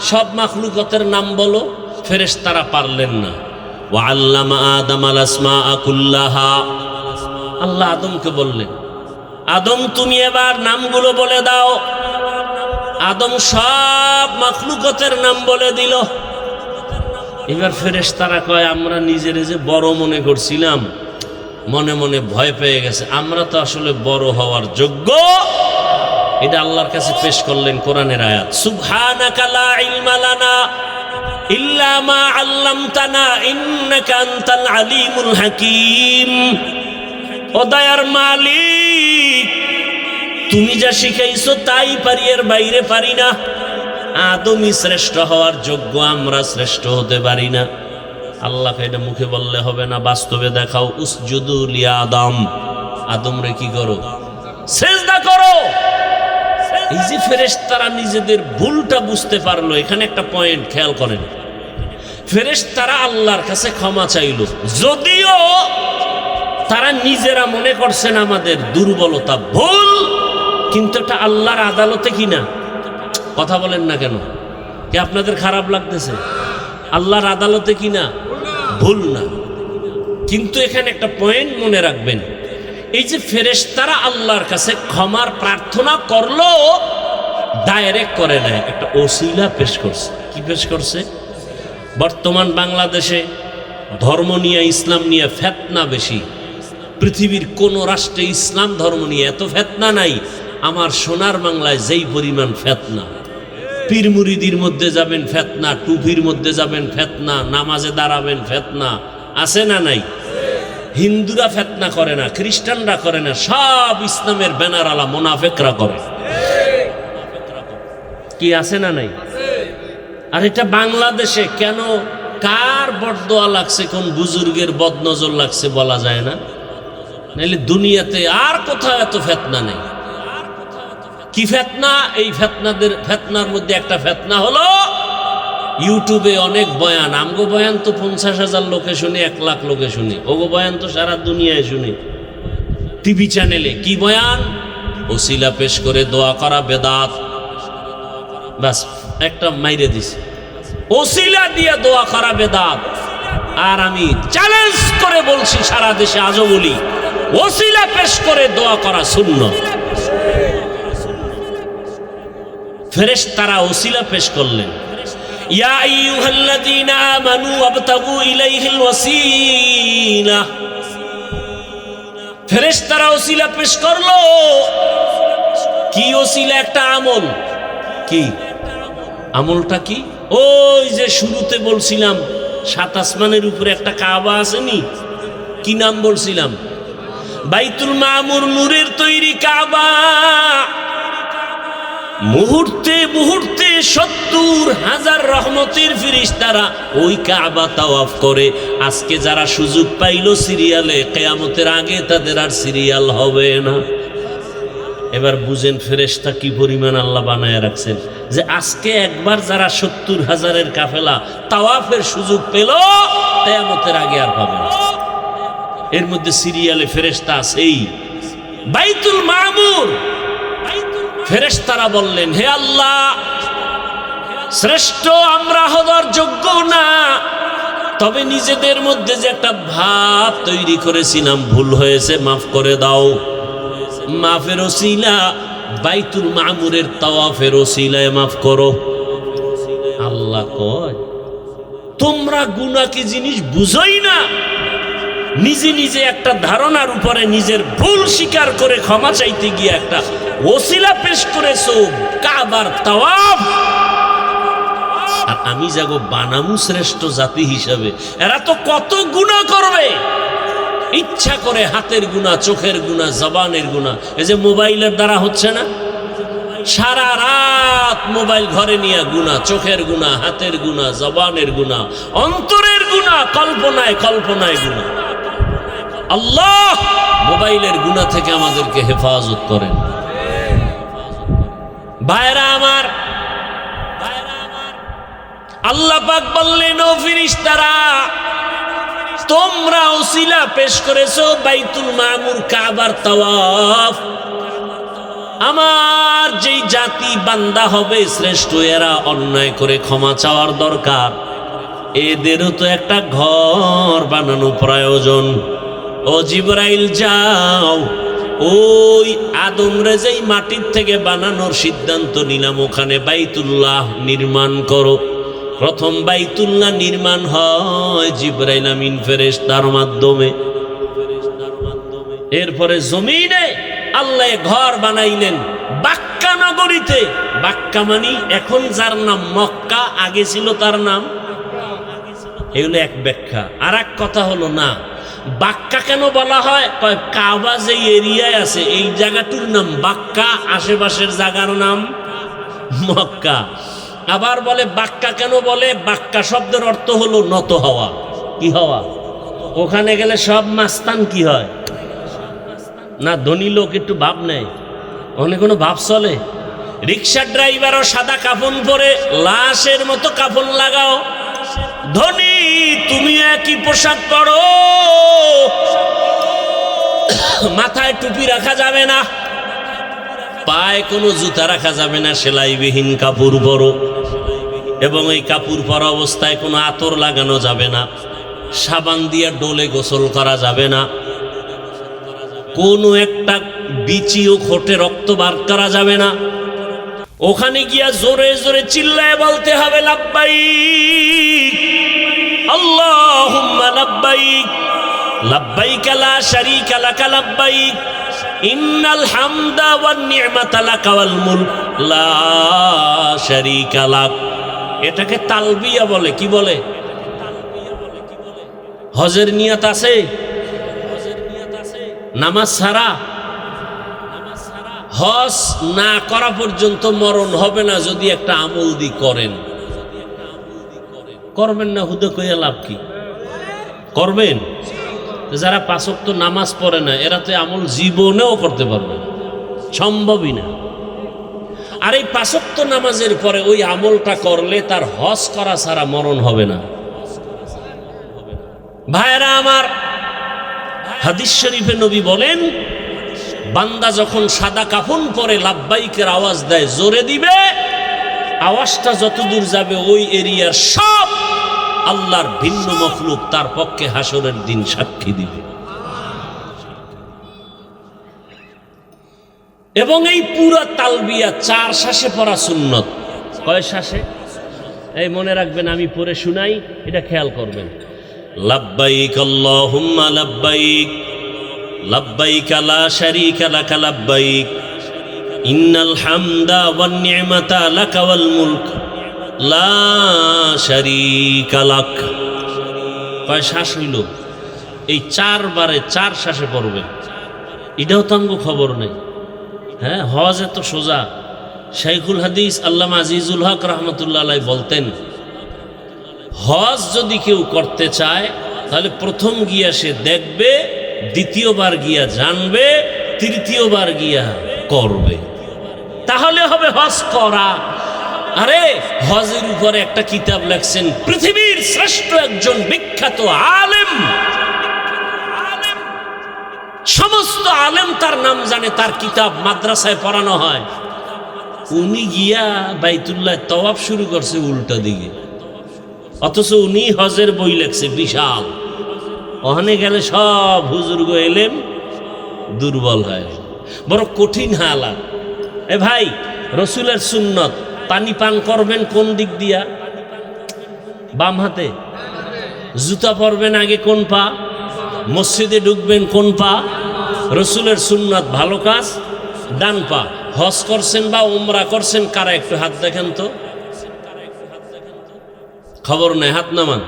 সব মাখলুকতের নাম বলো। ফেরেশতারা পারলেন না। ওয়া আল্লামা আদামাল আসমাআ কুল্লাহা। আল্লাহ আদমকে বললেন, আদম তুমি এবার নামগুলো বলে দাও। আদম সব মাখলুকতের নাম বলে দিল। এবার ফেরেশতারা কয়, আমরা নিজের যে বড় মনে করছিলাম, মনে মনে ভয় পেয়ে গেছে, আমরা তো আসলে বড় হওয়ার যোগ্য। এটা আল্লাহর কাছে পেশ করলেন কোরআনের আয়াত, সুবহানাকা লা ইলমা লানা ইল্লা মা আল্লামতানা ইন্নাকা আনতাল আলিমুল হাকীম। ও দয়ার মালিক, তুমি যা শিখাইছো তাই পারি, এর বাইরে পারি না। আদমই শ্রেষ্ঠ হওয়ার যোগ্য, আমরা শ্রেষ্ঠ হতে পারি না। আল্লাহকে এটা মুখে বললে হবে না, বাস্তবে দেখাও। উসজুদু লি আদম, আদমরে কি করো? সিজদা করো। এই যে ফেরেশতারা নিজেদের ভুলটা বুঝতে পারলো, এখানে একটা পয়েন্ট খেয়াল করেন। ফেরেশতারা আল্লাহর কাছে ক্ষমা চাইল, যদিও তারা নিজেরা মনে করছেন আমাদের দুর্বলতা, ভুল, কিন্তু এটা আল্লাহর আদালতে কিনা। কথা বলেন না কেন? কি আপনাদের খারাপ লাগতেছে? আল্লাহর আদালতে কিনা, ভুল না। কিন্তু এখানে একটা পয়েন্ট মনে রাখবেন, এই যে ফেরেশতারা আল্লাহর কাছে ক্ষমার প্রার্থনা করলো, ডাইরেক্ট করে নেয়, একটা ওসিলা পেশ করছে। কি পেশ করছে? বর্তমান বাংলাদেশে ধর্ম নিয়ে, ইসলাম নিয়ে ফেতনা বেশি। পৃথিবীর কোন রাষ্ট্রে ইসলাম ধর্ম নিয়ে এত ফেতনা নাই। আমার সোনার বাংলায় যেই পরিমাণ ফেতনা, পীর মুরিদির মধ্যে যাবেন ফিতনা, টুপির মধ্যে যাবেন ফিতনা, নামাজে দাঁড়াবেন ফিতনা, আছে না নাই? হিন্দুরা ফিতনা করে না, খ্রিস্টানরা করে না, সব ইসলামের ব্যানার আলা মুনাফিকরা করে। কি আছে না নাই? আর এটা বাংলাদেশে কেন, কার বদদোয়া লাগছে, কোন বুজুর্গের বদনজর লাগছে বলা যায় না, নাইলে দুনিয়াতে আর কোথাও এত ফিতনা নেই। কি ফিতনা? এই ফিতনার মধ্যে একটা ফিতনা হলো ইউটিউবে অনেক বয়ান, আমগো বয়ান তো 50,000 লোকে শুনি, 1 লাখ লোকে শুনি, ওগো বয়ান তো সারা দুনিয়ায় শুনি। টিভি চ্যানেলে কি বয়ান? ওসিলা পেশ করে দোয়া করা বেদাত। বাস একটা মাইরে দিছে, ওসিলা দিয়ে দোয়া করা বেদাত। আর আমি চ্যালেঞ্জ করে বলছি, সারা দেশে আজও বলি, ওসিলা পেশ করে দোয়া করা সুন্নাত। ফেরেশতারা ওসিলা পেশ করলেন, ইয়া আইয়ুহাল্লাযীনা আমানু ওয়াবতাগু ইলাইহিল ওয়াসিলা। ফেরেশতারা ওসিলা পেশ করলো। কি ওসিলা? একটা আমল। কি আমলটা? কি? ওই যে শুরুতে বলছিলাম 7 আসমানের উপরে একটা কাবা আসেনি, কি নাম বলছিলাম? বাইতুল মামুর, নূরের তৈরি কাবা। মুহূর্তে মুহূর্তে 70,000 রহমতের ফেরেশতারা ওই কাবা তাওয়াফ করে। আজকে যারা সুযোগ পাইল সিরিয়ালে, কিয়ামতের আগে তাদের আর সিরিয়াল হবে না। এবার বুঝেন ফেরেশতা কি পরিমাণ আল্লাহ বানায় রাখছেন, যে আজকে একবার যারা 70,000-এর কাফেলা তাওয়াফের সুযোগ পেল, কিয়ামতের আগে আর পাবে না। এর মধ্যে সিরিয়ালে ফেরেশতা আছেই। বাইতুল মামুর, ফেরেশতারা বললেন, হে আল্লাহ, শ্রেষ্ঠ আমরা হওয়ার যোগ্য না, তবে নিজেদের মধ্যে যে একটা ভাব তৈরি করেছিলাম, ভুল হয়েছে, মাফ করে দাও। মাফের ওসিলা বাইতুল মামুরের তাওয়াফের ওসিলায় মাফ করো। আল্লাহ কয়, তোমরা গুনাহ কি জিনিস বুঝোই না? নিজে নিজে একটা ধারণার উপরে নিজের ভুল স্বীকার করে ক্ষমা চাইতে গিয়ে একটা ওসিলা পেশ করেছো, কাবার তাওয়াফ। আর আমি যাগো বানামু শ্রেষ্ঠ জাতি হিসাবে, এরা তো কত গুনাহ করবে, ইচ্ছা করে হাতের গুনাহ, চোখের গুনাহ, জবানের গুনাহ। এই যে মোবাইলের দ্বারা হচ্ছে না, সারা রাত মোবাইল ঘরে নিয়ে গুনাহ, চোখের গুনাহ, হাতের গুনাহ, জবানের গুনাহ, অন্তরের গুনাহ, কল্পনায় কল্পনায় গুনাহ। আল্লাহ মোবাইলের গুনাহ থেকে আমাদেরকে হেফাজত করেন। ভাইরা আমার, আল্লাহ পাক বললেন, ও ফেরেশতারা, তোমরা ওসিলা পেশ করেছো বাইতুল মামুর, কাবার তাওয়াফ। আমার যেই জাতি বান্দা হবে শ্রেষ্ঠ, এরা অন্যায় করে ক্ষমা চাওয়ার দরকার। এদেরও তো একটা ঘর বানানো প্রয়োজন। ও জিবরাইল, যাও ওই আদম রে যেই মাটির থেকে বানানোর সিদ্ধান্ত নিলাম, ওখানে বাইতুল্লাহ নির্মাণ করো। প্রথম বাইতুল্লাহ নির্মাণ হয় জিবরাইল আমিন ফেরেশতার মাধ্যমে। এরপরে জমিনে আল্লাহ ঘর বানাইলেন বাক্কা নগরীতে। বাক্কা মানে এখন যার নাম মক্কা, আগে ছিল তার নাম। এগুলো এক ব্যাখ্যা। আর এক কথা হলো, না বাক্কা কেন বলা হয়? কাবা যে এরিয়ায় আছে এই জায়গাটির নাম বাক্কা, আশেপাশের জায়গার নাম মক্কা। আবার বলে বাক্কা কেন বলে? বাক্কা শব্দের অর্থ হলো নত হওয়া। কি হওয়া? ওখানে গেলে সব মাস্তান কি হয় না, ধনী লোক একটু ভাব নেয়, ওখানে কোনো ভাব চলে। রিক্সা ড্রাইভারও সাদা কাফন পরে লাশের মতো কাফন লাগাও। ধনী তুমি একই পোশাক পরো, মাথায় টুপি রাখা যাবে না, পায়ে কোনো জুতা রাখা যাবে না, সেলাইবিহীন কাপড় পরো। এবং এই কাপড় পরা অবস্থায় কোনো আতর লাগানো যাবে না, সাবান দিয়ে ডোলে গোসল করা যাবে না, কোনো একটা বিচিও খোটে রক্ত বার করা যাবে না। ওখানে গিয়া জোরে জোরে চিল্লায় বলতে হবে, লাব্বাইক আল্লাহুম্মা লাব্বাইক, লাব্বাইক লা শারীকা লাকা লাব্বাইক, ইন্নাল হামদা ওয়ান নি'মাতা লাকা ওয়াল মুলক লা শারীকা লাক। এটাকে তালবিয়া বলে। কি বলে? হজের নিয়ত আছে? নামাজ ছাড়া? হজ না করা পর্যন্ত মরণ হবে না যদি একটা আমল দি করেন। করবেন না হুদে কইয়া লাভ কি? করবেন। যারা 5 ওয়াক্ত নামাজ পড়ে না এরা তো আমল জীবনেও করতে পারবে না, সম্ভবই না। আর এই 5 ওয়াক্ত নামাজের পরে ওই আমলটা করলে তার হজ করা ছাড়া মরণ হবে না। ভাইরা আমার, হাদিস শরীফে নবী বলেন, বান্দা যখন সাদা কাফন পরে লাব্বাইকের আওয়াজ দেয়, জোরে দিবে, আওয়াজটা যতদূর যাবে ওই এরিয়ার সব আল্লাহর ভিন্ন মখলুক তার পক্ষে হাসরের দিন সাক্ষী দিবে। এবং এই পুরা তালবিয়া 4 শ্বাসে পড়া সুন্নত। কয় শ্বাসে? এই মনে রাখবেন, আমি পড়ে শুনাই, এটা খেয়াল করবেন। লাব্বাইক আল্লাহুম্মা লাব্বাইক, লাব্বাইক লা শারীকা লাক লাব্বাইক, ইন্নাল হামদা ওয়ান নি'মাতা লাকা ওয়াল মুলক লা শারীকা লাক। কয় শ্বাস হইল? এই 4 বারে 4 শ্বাসে পড়বে। এটাও তো আমগো খবর নেই। হ্যাঁ, হজ এত সোজা। শাইখুল হাদিস আল্লামা আজিজুল হক রহমতুল্লাহ আলাইহি বলতেন, হজ যদি কেউ করতে চায় তাহলে প্রথম গিয়া সে দেখবে, দ্বিতীয়বার গিয়া জানবে, তৃতীয়বার গিয়া করবে, তাহলে হবে হজ করা। আরে হজের উপরে একটা কিতাব লেখছেন পৃথিবীর শ্রেষ্ঠ একজন বিখ্যাত আলেম, সমস্ত আলেম তার নাম জানে, তার কিতাব মাদ্রাসায় পড়ানো হয়। উনি গিয়া বাইতুল্লাহ তওয়াফ শুরু করছে উল্টা দিকে, অথচ উনি হজের বই লেখছে বিশাল। ওখানে গেলে সব হুজুর গো এলেম দুর্বল হয়, বড় কঠিন হালাত। এ ভাই, রসুলের সুন্নত, পানি পান করবেন কোন দিক দিয়া? বাম হাতে। জুতা পরবেন আগে কোন পা? মসজিদে ঢুকবেন কোন পা? রসুলের সুন্নাত ভালো কাজ ডান পা। হজ করছেন বা উমরা করছেন কারা? একটু হাত দেখেন তো। খবর নেই, হাত নামান।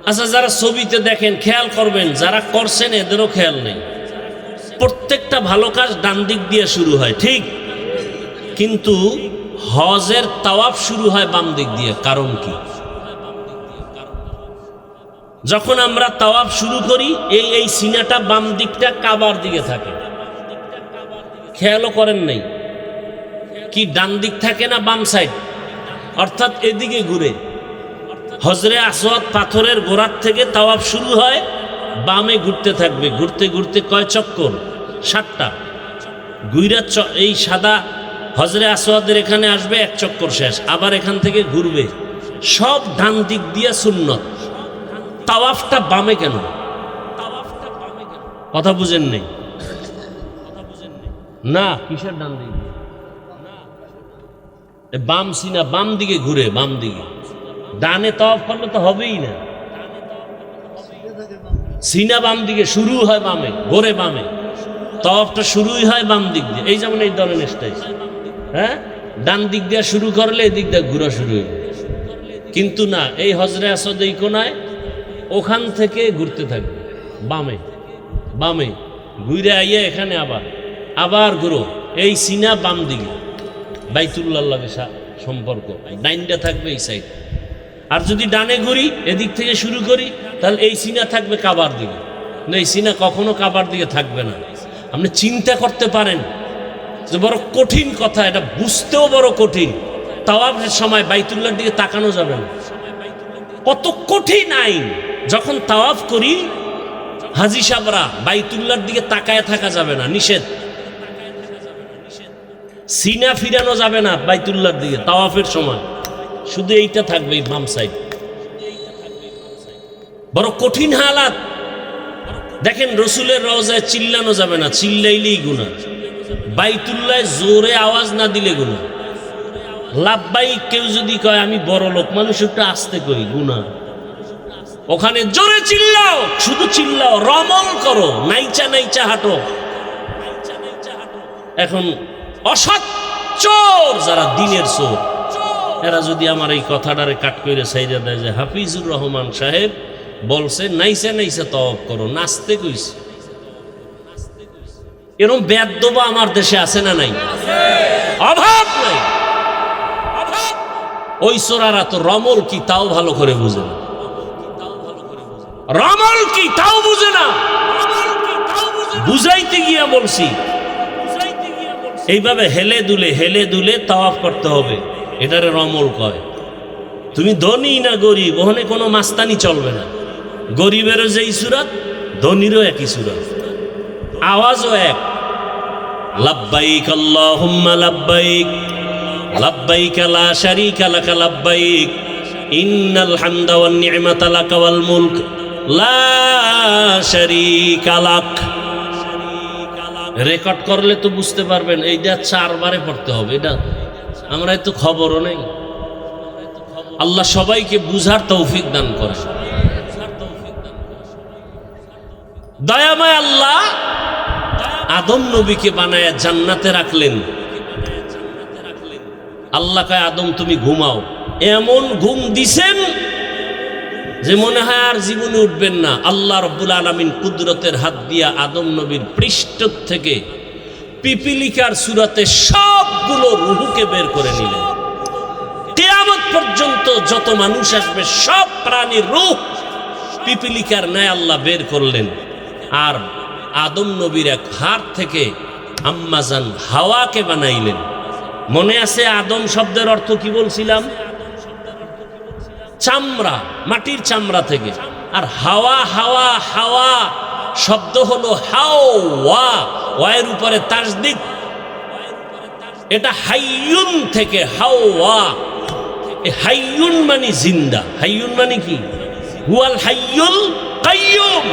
আচ্ছা, যারা ছবিতে দেখেন খেয়াল করবেন, যারা করছেন এদেরও খেয়াল নেই। প্রত্যেকটা ভালো কাজ ডান দিক দিয়ে শুরু হয়, ঠিক, কিন্তু হজের তাওয়াফ শুরু হয় বাম দিক দিয়ে। কারণ কি? যখন আমরা তাওয়াফ শুরু করি এই সিনাটা বাম দিকটা কাবার দিকে থাকে, খেয়ালও করেন নাই কি? ডান দিক থাকে না বাম সাইড, অর্থাৎ এদিকে ঘুরে। হজরে আসওয়াদ পাথরের গোড়ার থেকে তাওয়াফ শুরু হয়, বামে ঘুরতে থাকবে, ঘুরতে ঘুরতে কয় চক্কর? 7টা। ঘুইরা এই সাদা হজরে আসওয়াদের এখানে আসবে, 1 চক্কর শেষ, আবার এখান থেকে ঘুরবে। সব ডান দিক দিয়া সুন্নত। তাওয়াফটা বামে কেন? কথা বুঝেন নেই না? কিসের ডান দিক? বাম সিনা বাম দিকে ঘুরে, বাম দিকে। ডানে তাওয়াফ করলে তো হবেই না। সিনা বাম দিকে শুরু হয়, বামে ঘোরে, বামে তাওয়াফটা শুরুই হয় বাম দিক দিয়ে। এই যেমন এই ধরনের স্টাইল, হ্যাঁ, ডান দিক দিয়ে শুরু করলে এদিক দিয়ে ঘুরা শুরু হইল। কিন্তু না, এই হজরে আসদ এই কোনায়, ওখান থেকে ঘুরতে থাকবে বামে, বামে ঘুরে আইয়া এখানে আবার ঘুরো। এই সিনা বাম দিকে, বাইতুল্লাহর লাগে সম্পর্ক, ডাইনটা থাকবে এই সাইড। আর যদি ডানে ঘুরি, এদিক থেকে শুরু করি, তাহলে এই সিনা থাকবে কাবার দিকে। এই সিনা কখনো কাবার দিকে থাকবে না। আপনি চিন্তা করতে পারেন যে বড় কঠিন কথা, এটা বুঝতেও বড় কঠিন। তাওয়াফের সময় বাইতুল্লাহর দিকে তাকানো যাবে না, কত কঠিন আইন। যখন তাওয়াফ করি হাজি সাহেবরা, বাইতুল্লাহর দিকে তাকায় থাকা যাবে না, নিষেধ। সিনা ফিরানো যাবে না বাইতুল্লাহর দিকে তাওয়াফের সময়, শুধু এইটা থাকবে বাম সাইড। বড় কঠিন হালাত। দেখেন, রসুলের রওজায় চিল্লানো যাবে না, চিল্লাইলেই গুনাহ। বাইতুল্লাহ জোরে আওয়াজ না দিলে গুনাহ। লাব্বাইক কেউ যদি কয় আমি বড় লোক মানুষ, একটু আস্তে কই, গুনাহ। ওখানে জোরে চিল্লাও, শুধু চিল্লাও, রমল করো, নাইচা নাইচা হাঁটো। এখন অসৎ চোর, যারা দিনের চোর, এরা যদি আমার এই কথাটারে কাট করে সাইডে দেয় যে হাফিজুর রহমান সাহেব বলছে নাইসে নাইসে তওয়াব করো, নাচতে কইছে, এরকম বেদবা আমার দেশে আছে না নাই? অভাব নাই। ওই চোরারা তো রমল কি তাও ভালো করে বুঝে না, রমল কি তাও বুঝে না। বুঝাইতে গিয়া বলছি এইভাবে হেলে দুলে তাওয়াফ করতে হবে, এটারে রমল কয়। তুমি ধনী না গরিব, ওখানে কোনো মাস্তানি চলবে না। গরিবেরও যেই সুরাত, ধনীরও একই সুরাত, আওয়াজও এক। লাব্বাইক আল্লাহুম্মা লাব্বাইক, লাব্বাইক লা শারীকা লাকা লাব্বাইক, ইন্নাল হামদা ওয়ান নি'মাতা লাকা ওয়াল মুলক লা শারীকা লাক। রেকর্ড করলে তো বুঝতে পারবেন এইটা 4 বারে পড়তে হবে। এটা আমরা তো খবরও নেই। আল্লাহ সবাইকে বুঝার তৌফিক দান করে। দয়াময় আল্লাহ আদম নবীকে বানায় জান্নাতে রাখলেন। আল্লাহ কয় আদম তুমি ঘুমাও, এমন ঘুম দিছেন যে মনে হয় আর জীবনে উঠবেন না। আল্লাহ রাব্বুল আলামিন কুদরতের হাত দিয়া আদম নবীর পৃষ্ঠ থেকে পিপিলিকার সুরাতে সবগুলো রূহকে বের করে নিলেন। কিয়ামত পর্যন্ত যত মানুষ আসবে সব প্রাণীর রূহ পিপিলিকার ন্যায় আল্লাহ বের করলেন। আর আদম নবীর এক হাড় থেকে আম্মাজান হাওয়াকে বানাইলেন। মনে আছে আদম শব্দের অর্থ কি বলছিলাম? চামড়া, মাটির চামড়া থেকে। আর হাওয়া হাওয়া হাওয়া শব্দ হলো হাওয়া, ওয়ের উপরে তাসদিদ, এটা হাইয়ুন থেকে হাওয়া। হাইয়ুন মানে জিন্দা, হাইয়ুন মানে কি? হুয়াল হাইয়ুল কাইয়ুম।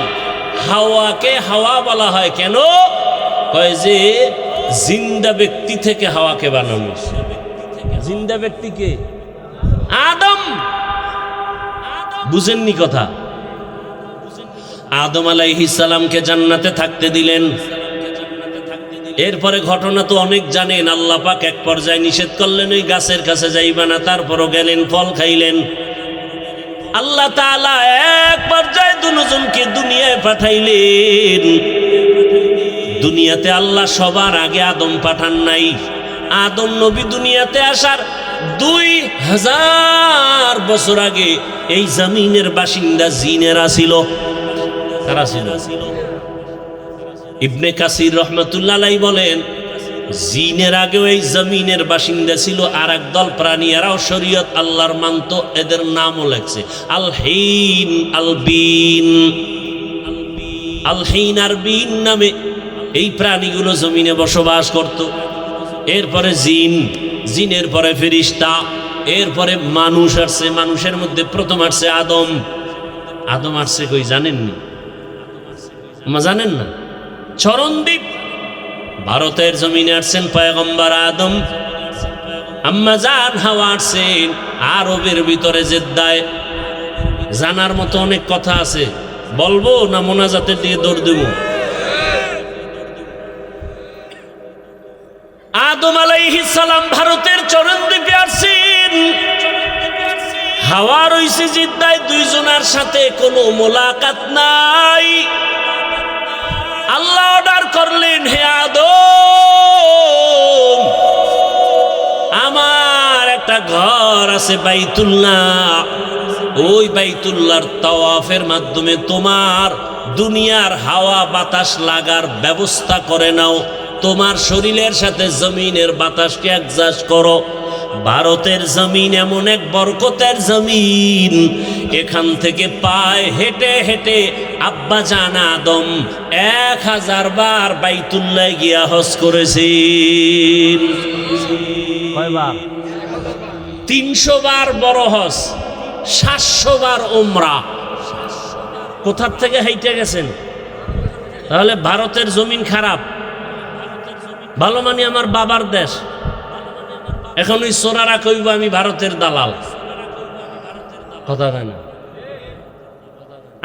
হাওয়াকে হাওয়া বলা হয় কেন? কয় যে জিন্দা ব্যক্তি থেকে হাওয়াকে বানানো। জিন্দা ব্যক্তিকে আদম, বুঝেননি কথা? আদম আলাইহিস সালামকে জান্নাতে থাকতে দিলেন। এরপরে ঘটনা তো অনেক জানেন। আল্লাহ পাক এক পর্যায়ে নিষেধ করলেন ওই গাছের কাছে যাইবা না, তারপরও গেলেন, ফল খাইলেন। আল্লাহ তাআলা এক পর্যায়ে দুজনকে দুনিয়ায় পাঠাইলেন। দুনিয়াতে আল্লাহ সবার আগে আদম পাঠান নাই। আদম নবী দুনিয়াতে আসার 2000 বছর আগে এই জমিনের বাসিন্দা জিনেরা ছিল। কারা ছিল? ইবনে কাসির রহমাতুল্লাহ আলাইহি বলেন জিনের আগেও এই জমিনের বাসিন্দা ছিল আর একদল প্রাণী, এরাও শরীয়ত আল্লাহর মানত। এদের নামও লেখছে আল হিন আল বিন। আল হিন আর বিন নামে এই প্রাণীগুলো জমিনে বসবাস করত। এরপরে জিন, জিনের পরে ফেরেশতা, এরপরে মানুষ আসছে। মানুষের মধ্যে প্রথম আসছে আদম। আদম আসছে কই জানেননি? জানেন না? চরণদ্বীপ ভারতের জমিনে আসছেন পয়গম্বর আদম। আম্মা জান হাওয়া আসছেন আরবের ভিতরে জেদ্দায়। জানার মতো অনেক কথা আছে, বলবো না মোনাজাতের দিকে দৌড় দেব? আদম আলাইহিস সালাম ভারতের চরণদ্বীপে আসছেন। হাওয়া রইছে জিদ্দায়, দুইজনের সাথে কোনো মোলাকাত নাই। আল্লাহ অর্ডার করলেন, হে আদম, আমার একটা ঘর আছে বাইতুল্লাহ, ওই বাইতুল্লাহর তাওয়াফের মাধ্যমে তোমার দুনিয়ার হাওয়া বাতাস লাগার ব্যবস্থা করে নাও। তোমার শরীরের সাথে জমিনের বাতাসকে অ্যাডজাস্ট করো। ভারতের জমিন এমন এক বরকতের জমিন, এখান থেকে পায়ে হেঁটে হেঁটে আব্বা জান আদম 1000 বার বাইতুল্লাহ গিয়া হজ করেছেন। কয়বার? 300 বার বড় হজ, 700 বার উমরা। কোথার থেকে হেঁটে গেছেন? তাহলে ভারতের জমিন খারাপ? ভালো মানে আমার বাবার দেশ। এখন ওই সোরারা কইব আমি ভারতের দালাল, কথা হয় না।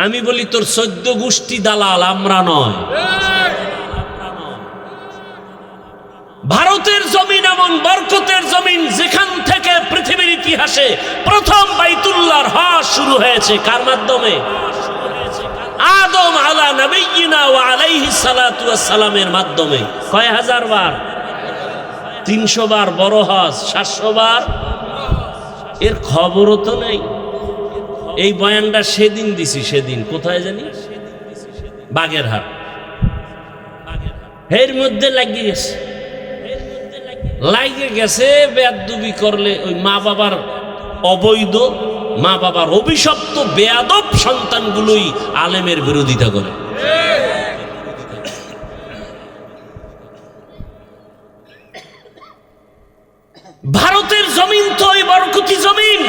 আমি বলি তোর 14 গোষ্ঠী দালাল, আমরা নয়। ভারতের জমিন এমন বরকতের জমিন যেখান থেকে পৃথিবীর ইতিহাসে প্রথম বাইতুল্লাহর হজ শুরু হয়েছে কার মাধ্যমে? আদম আলা নবিয়িনা ওয়া আলাইহিস সালাতু ওয়াস সালামের মাধ্যমে। কয় হাজার বার? 300 বার বড় হজ, 700 বার। এর খবরও তো নেই। এই বয়ানটা সেদিন দিছি, সেদিন কোথায় জানি, বাগেরহাট। এর মধ্যে লাগিয়ে গেছে বেয়াদবি করলে ওই মা বাবার অবৈধ, মা বাবার অভিশপ্ত বেয়াদব সন্তানগুলোই আলেমের বিরোধিতা করে। ভারতের জমিন তো ওই বরকতি জমিন,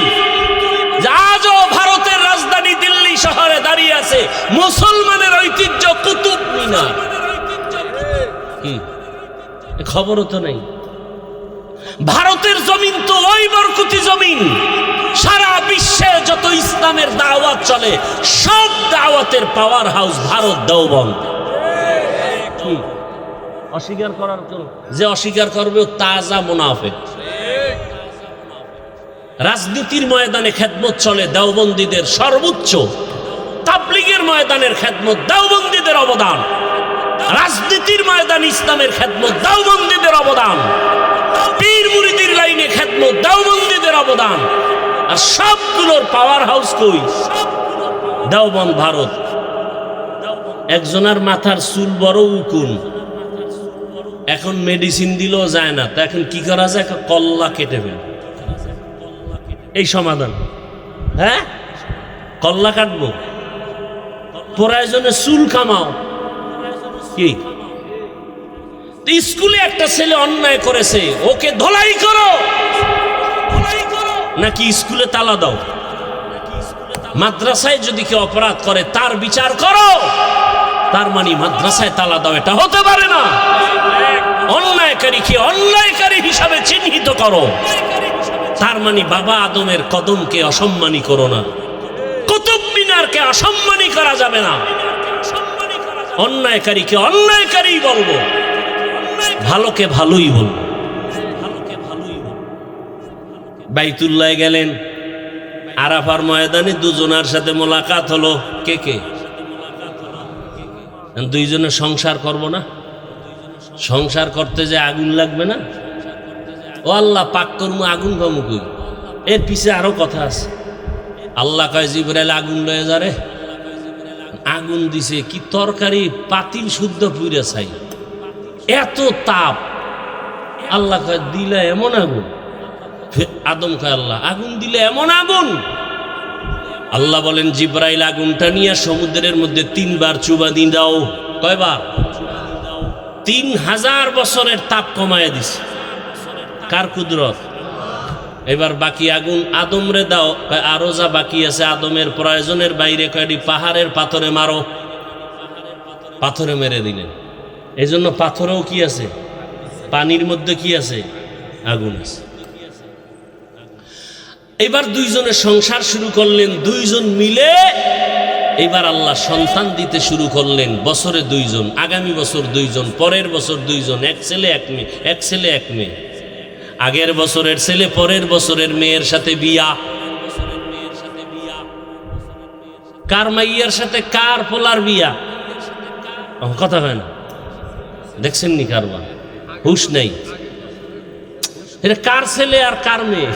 আজও ভারতের রাজধানী দিল্লি শহরে দাঁড়িয়ে আছে মুসলমানের ঐতিহ্য কুতুব মিনার। কি খবরও তো নেই। ভারতের জমিন তো ওই বরকতি জমিন, সারা বিশ্বে যত ইসলামের দাওয়াত চলে সব দাওয়াতের পাওয়ার হাউস ভারত দেওবন্দ। কি অস্বীকার করার জন্য? যে অস্বীকার করবে তাজা মুনাফিক। রাজনীতির ময়দানে খেদমত চলে দেওবন্দীদের সর্বোচ্চ, তাবলীগের ময়দানের খেদমত দেওবন্দীদের অবদান, রাজনীতির ময়দান ইসলামের খেদমত দেওবন্দীদের অবদান, পীর মুরিদির লাইনে খেদমত দেওবন্দীদের অবদান। আর সবগুলোর পাওয়ার হাউস কই? দেওবন্দ ভারত। একজনের মাথার চুল বড় উকুন, এখন মেডিসিন দিলেও যায় না, তা এখন কি করা যায়? কল্লা কেটে ফেল, এই সমাধান। হ্যাঁ, কল্লা কাটবো, প্রয়োজনে চুল কামাও। কি স্কুলে একটা ছেলে অন্যায় করেছে, ওকে ধোলাই করো, নাকি স্কুলে তালা দাও? মাদ্রাসায় যদি কেউ অপরাধ করে তার বিচার করো, তার মানে মাদ্রাসায় তালা দাও? এটা হতে পারে না। অন্যায়কারীকে অন্যায়কারী হিসাবে চিহ্নিত করো, তার মানে বাবা আদমের কদমকে অসম্মানী করো না, কুতুব মিনারকে অসম্মানী করা যাবে না। অন্যায়কারীকে অন্যায়কারী বলবো, ভালোকে ভালোই বলবো। বাইতুল্লাহ গেলেন, আরাফার ময়দানে দুজনের সাথে মোলাকাত হলো। কে কে? দুইজনে সংসার করব না? সংসার করতে যে আগুন লাগবে না? ও আল্লাহ, পাক কর্ম আগুন কমুকুই। এর পিছে আরো কথা আছে। আল্লাহ কয় জিবরাইল আগুন লয়ে যারে। আগুন দিছে কি তরকারি, পাতিল শুদ্ধ পুইরা ছাই, এত তাপ। আল্লাহ কয় দিলে এমন আগুন। আদম কয় আল্লাহ আগুন দিলে এমন আগুন? আল্লাহ বলেন জিবরাইল আগুনটা নিয়ে সমুদ্রের মধ্যে 3 বার চুবা দিয়ে দাও। কয়বার? 3000 বছরের তাপ কমায় দিছে। কার কুদরত? এবার বাকি আগুন আদমরে দাও। আরো যা বাকি আছে আদমের প্রয়োজনের বাইরে কয়টি পাহাড়ের পাথরে মারো। পাথরে মেরে দিলেন। এই জন্য পাথরেও কি আছে? পানির মধ্যে কি আছে? আগুন আছে। এবার দুইজনে সংসার শুরু করলেন, দুইজন মিলে। এবার আল্লাহ সন্তান দিতে শুরু করলেন। বছরে 2 জন, আগামী বছর 2 জন, পরের বছর 2 জন, এক ছেলে এক মেয়ে, এক ছেলে এক মেয়ে। আগের বছরের ছেলে পরের বছরের মেয়ের সাথে বিয়া। কার মাইয়ার সাথে কার পোলার বিয়া? কথা হয় না, দেখছেন নি? কারবার হুশ নেই। এটা কার ছেলে আর কার মেয়ে?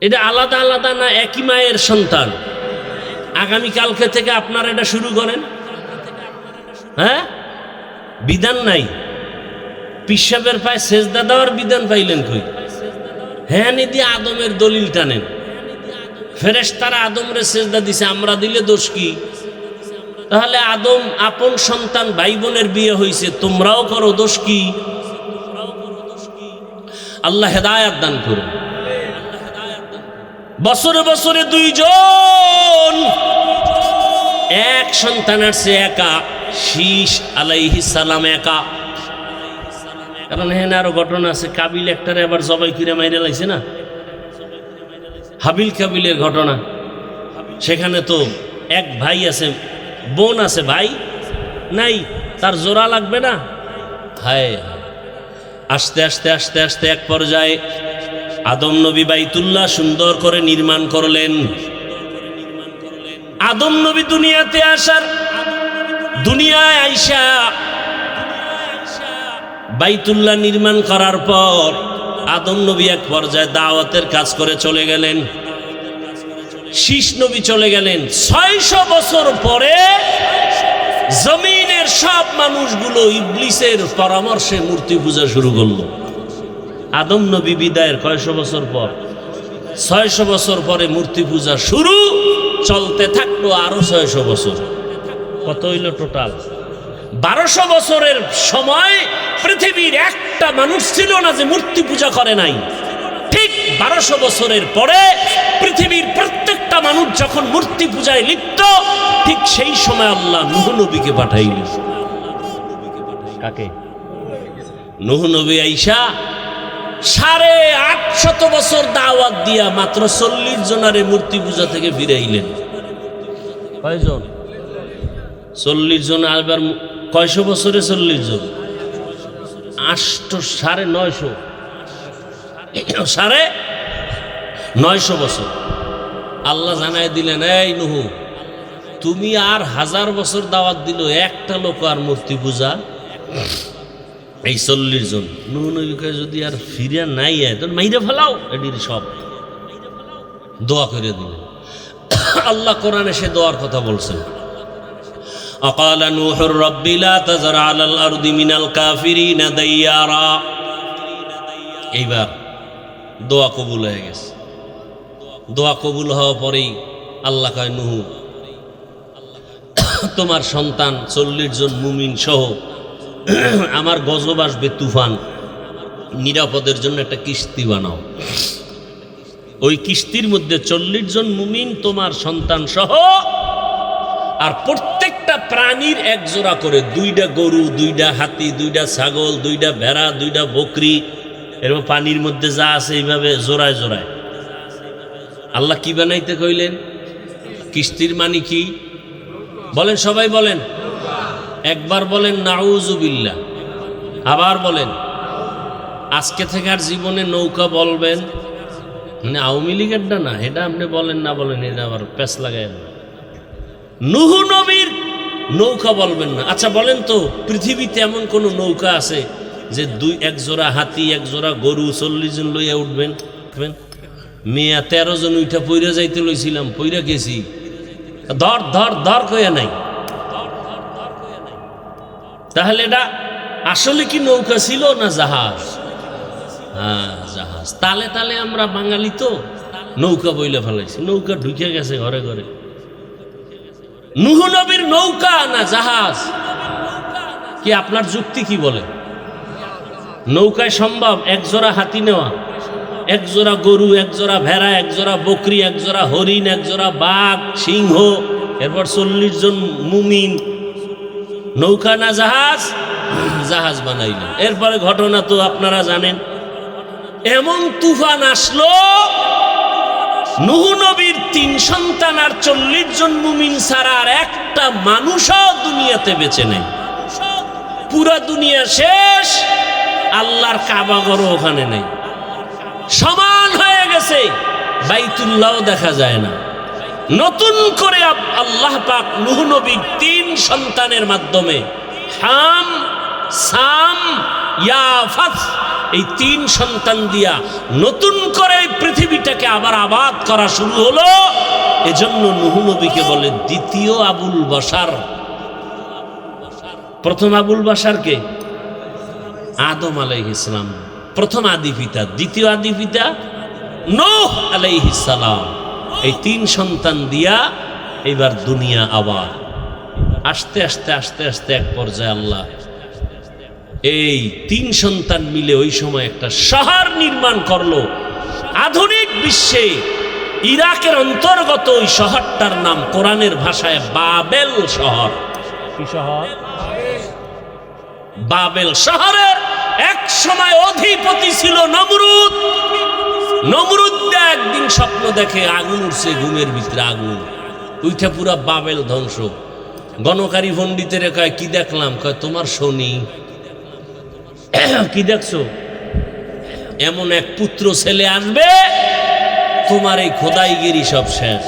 এটা আলাদা আলাদা না একই মায়ের সন্তান? আগামীকালকে থেকে আপনারা এটা শুরু করেন। হ্যাঁ, বিধান নাই। পিসাবের পায়ে সেজদা দেওয়ার বিধান পাইলেন কই? হ্যাঁ, নিদি আদমের দলিল টানেন। ফেরেশতারা আদমরে সেজদা দিছে, আমরা দিলে দোষ কি? তাহলে আদম আপন সন্তান ভাই বোনের বিয়ে হয়েছে, তোমরাও করো, দোষ কি? আল্লাহ হেদায়েত দান করুন। বছরে বছরে 2 জন, এক সন্তান আসছে একা। শীষ আলাইহিস সালাম একা। কারণ হ্যাঁ আরো ঘটনা আছে। কাবিল একটারে আবার জবাই করে মাইরে লাইছে না, হাবিল কাবিলের ঘটনা। সেখানে তো এক ভাই আছে, বোন আছে, ভাই নাই। তার জোড়া লাগবে না? হায় হায়। আস্তে আস্তে আস্তে আস্তে এক পর্যায়ে আদম নবী বাইতুল্লাহ সুন্দর করে নির্মাণ করলেন। আদম নবী দুনিয়াতে আসার, দুনিয়ায় আইসা বাইতুল্লাহ নির্মাণ করার পর আদম নবী এক পর্যায়ে দাওয়াতের কাজ করে চলে গেলেন। শীষ নবী চলে গেলেন। 600 বছর পরে জমিনের সব মানুষগুলো ইবলিসের পরামর্শে মূর্তি পূজা শুরু করলো। আদম নবী বিদায়ের কয়শো বছর পর? 600 বছর পরে মূর্তি পূজা শুরু, চলতে থাকলো আরো 600 বছর। কত হইল টোটাল? 1200 বছরের সময় পৃথিবীর একটা মানুষ ছিল না যে মূর্তি পূজা করে নাই। ঠিক 1200 বছরের পরে পৃথিবীর প্রত্যেকটা মানুষ যখন মূর্তি পূজায় লিপ্ত, ঠিক সেই সময় আল্লাহ নূহ নবীকে পাঠাইলেন। কাকে? নূহ নবী আইসা 850 বছর দাওয়াত দিয়া মাত্র 40 জনারে মূর্তি পূজা থেকে ফিরাইলেন। কয়জন? 40 জন। আবার কয়শো বছরে 40 জন? 950 950 বছর। আল্লাহ জানাই দিলেন, এই নূহ, তুমি আর 1000 বছর দাওয়াত দিল, একটা লোক আর মূর্তি পূজা, এই 40 জন। নূহ নবীকে যদি আর ফিরে নাই আয় তখন মাইরে ফেলাও, এটির সব দোয়া করে দিলেন। আল্লাহ কোরআনে সে দোয়ার কথা বলছেন। وقال نوح رب لا تذر على الأرض من الكافرين ديارا। এইবার দোয়া কবুল হয়ে গেছে। দোয়া কবুল হওয়া পরেই আল্লাহ কয়, নূহ, তোমার সন্তান 40 জন মুমিন সহ আমার গজব আসবে, তুফান, নিরাপদের জন্য একটা কিস্তি বানাও। ওই কিস্তির মধ্যে 40 জন মুমিন, তোমার সন্তান সহ, আর প্রত্যেকটা প্রাণীর এক জোড়া করে, 2টা গরু, 2টা হাতি, 2টা ছাগল, 2টা ভেড়া, 2টা বকরি, এরকম পানির মধ্যে যা আছে এইভাবে জোড়ায় জোড়ায়। আল্লাহ কি বানাইতে কইলেন? কিস্তির মানে কি বলেন? সবাই বলেন, একবার বলেন নাউজুবিল্লাহ, আবার বলেন। আজকে থেকে আর জীবনে নৌকা বলবেন মানে আওয়ামী লীগেরটা না, এটা আপনি বলেন না বলেন, এটা আবার প্যাঁচ লাগায় না। নূহ নবীর নৌকা বলবেন না। আচ্ছা বলেন তো, পৃথিবীতে এমন কোন নৌকা আছে যে এক জোড়া হাতি, এক জোড়া গরু, 40 জন লইয়া উঠবেন? মেয়া 13 জন উঠা পইরা যাইতে লইছিলাম, পইরা গেছি, ধর ধর ধর কইয়া নাই। তাহলে এটা আসলে কি নৌকা ছিল না জাহাজ? হ্যাঁ, জাহাজ। তালে তালে আমরা বাঙালি তো নৌকা বইলে ফেলাইছি, নৌকা ঢুকে গেছে ঘরে ঘরে। নূহ নবীর নৌকা না জাহাজ? কি আপনার যুক্তি কি বলে? নৌকায় সম্ভব এক জোড়া হাতি নেওয়া, এক জোড়া গরু, এক জোড়া ভেড়া, এক জোড়া বকরি, এক জোড়া হরিণ, এক জোড়া বাঘ, সিংহ, এরপর 40 জন মুমিন। নৌকা না জাহাজ? জাহাজ বানাইলেন। এরপরে ঘটনা তো আপনারা জানেন, এমন তুফান আসলো, নূহ নবীর 3 সন্তান আর 40 জন মুমিন ছাড়া আর একটা মানুষও দুনিয়াতে বেঁচে নেই। পুরা দুনিয়া শেষ, আল্লাহর কাবা ঘর ওখানে নেই, সমান হয়ে গেছে, বাইতুল্লাহও দেখা যায় না। নতুন করে আল্লাহ পাক নূহ নবীর 3 সন্তানের মাধ্যমে, হাম, সাম, ইয়াফাত, এই 3 সন্তান দিয়া নতুন করে পৃথিবীটাকে আবার আবাদ করা শুরু হলো। এজন্য নূহ নবীকে বলে দ্বিতীয় আবুল বাশার। প্রথম আবুল বাশার কে? আদম আলাইহিস সালাম, প্রথম আদি পিতা। দ্বিতীয় আদি পিতা নূহ আলাইহিস সালাম। এই 3 সন্তান দিয়া এবার দুনিয়া আবার আস্তে আস্তে আস্তে আস্তে এক পর্যায়ে আল্লাহ এই 3 সন্তান মিলে ওই সময় একটা শহর নির্মাণ করলো। আধুনিক বিশ্বে ইরাকের অন্তর্গত ওই শহরটার নাম কোরআনের ভাষায় বাবেল শহর। কি শহর? বাবেল শহরের এক সময় অধিপতি ছিল নমরুদ। নমরুদ একদিন স্বপ্ন দেখে আগুন উঠছে, ঘুমের ভিতরে আগুন উঠে পুরা বাবেল ধ্বংস। গণকারী পণ্ডিতের কয় কি দেখলাম? কয় তোমার শনি। কি দেখছো? এমন এক পুত্র ছেলে আসবে, তোমার এই খোদাইগিরি সব শেষ।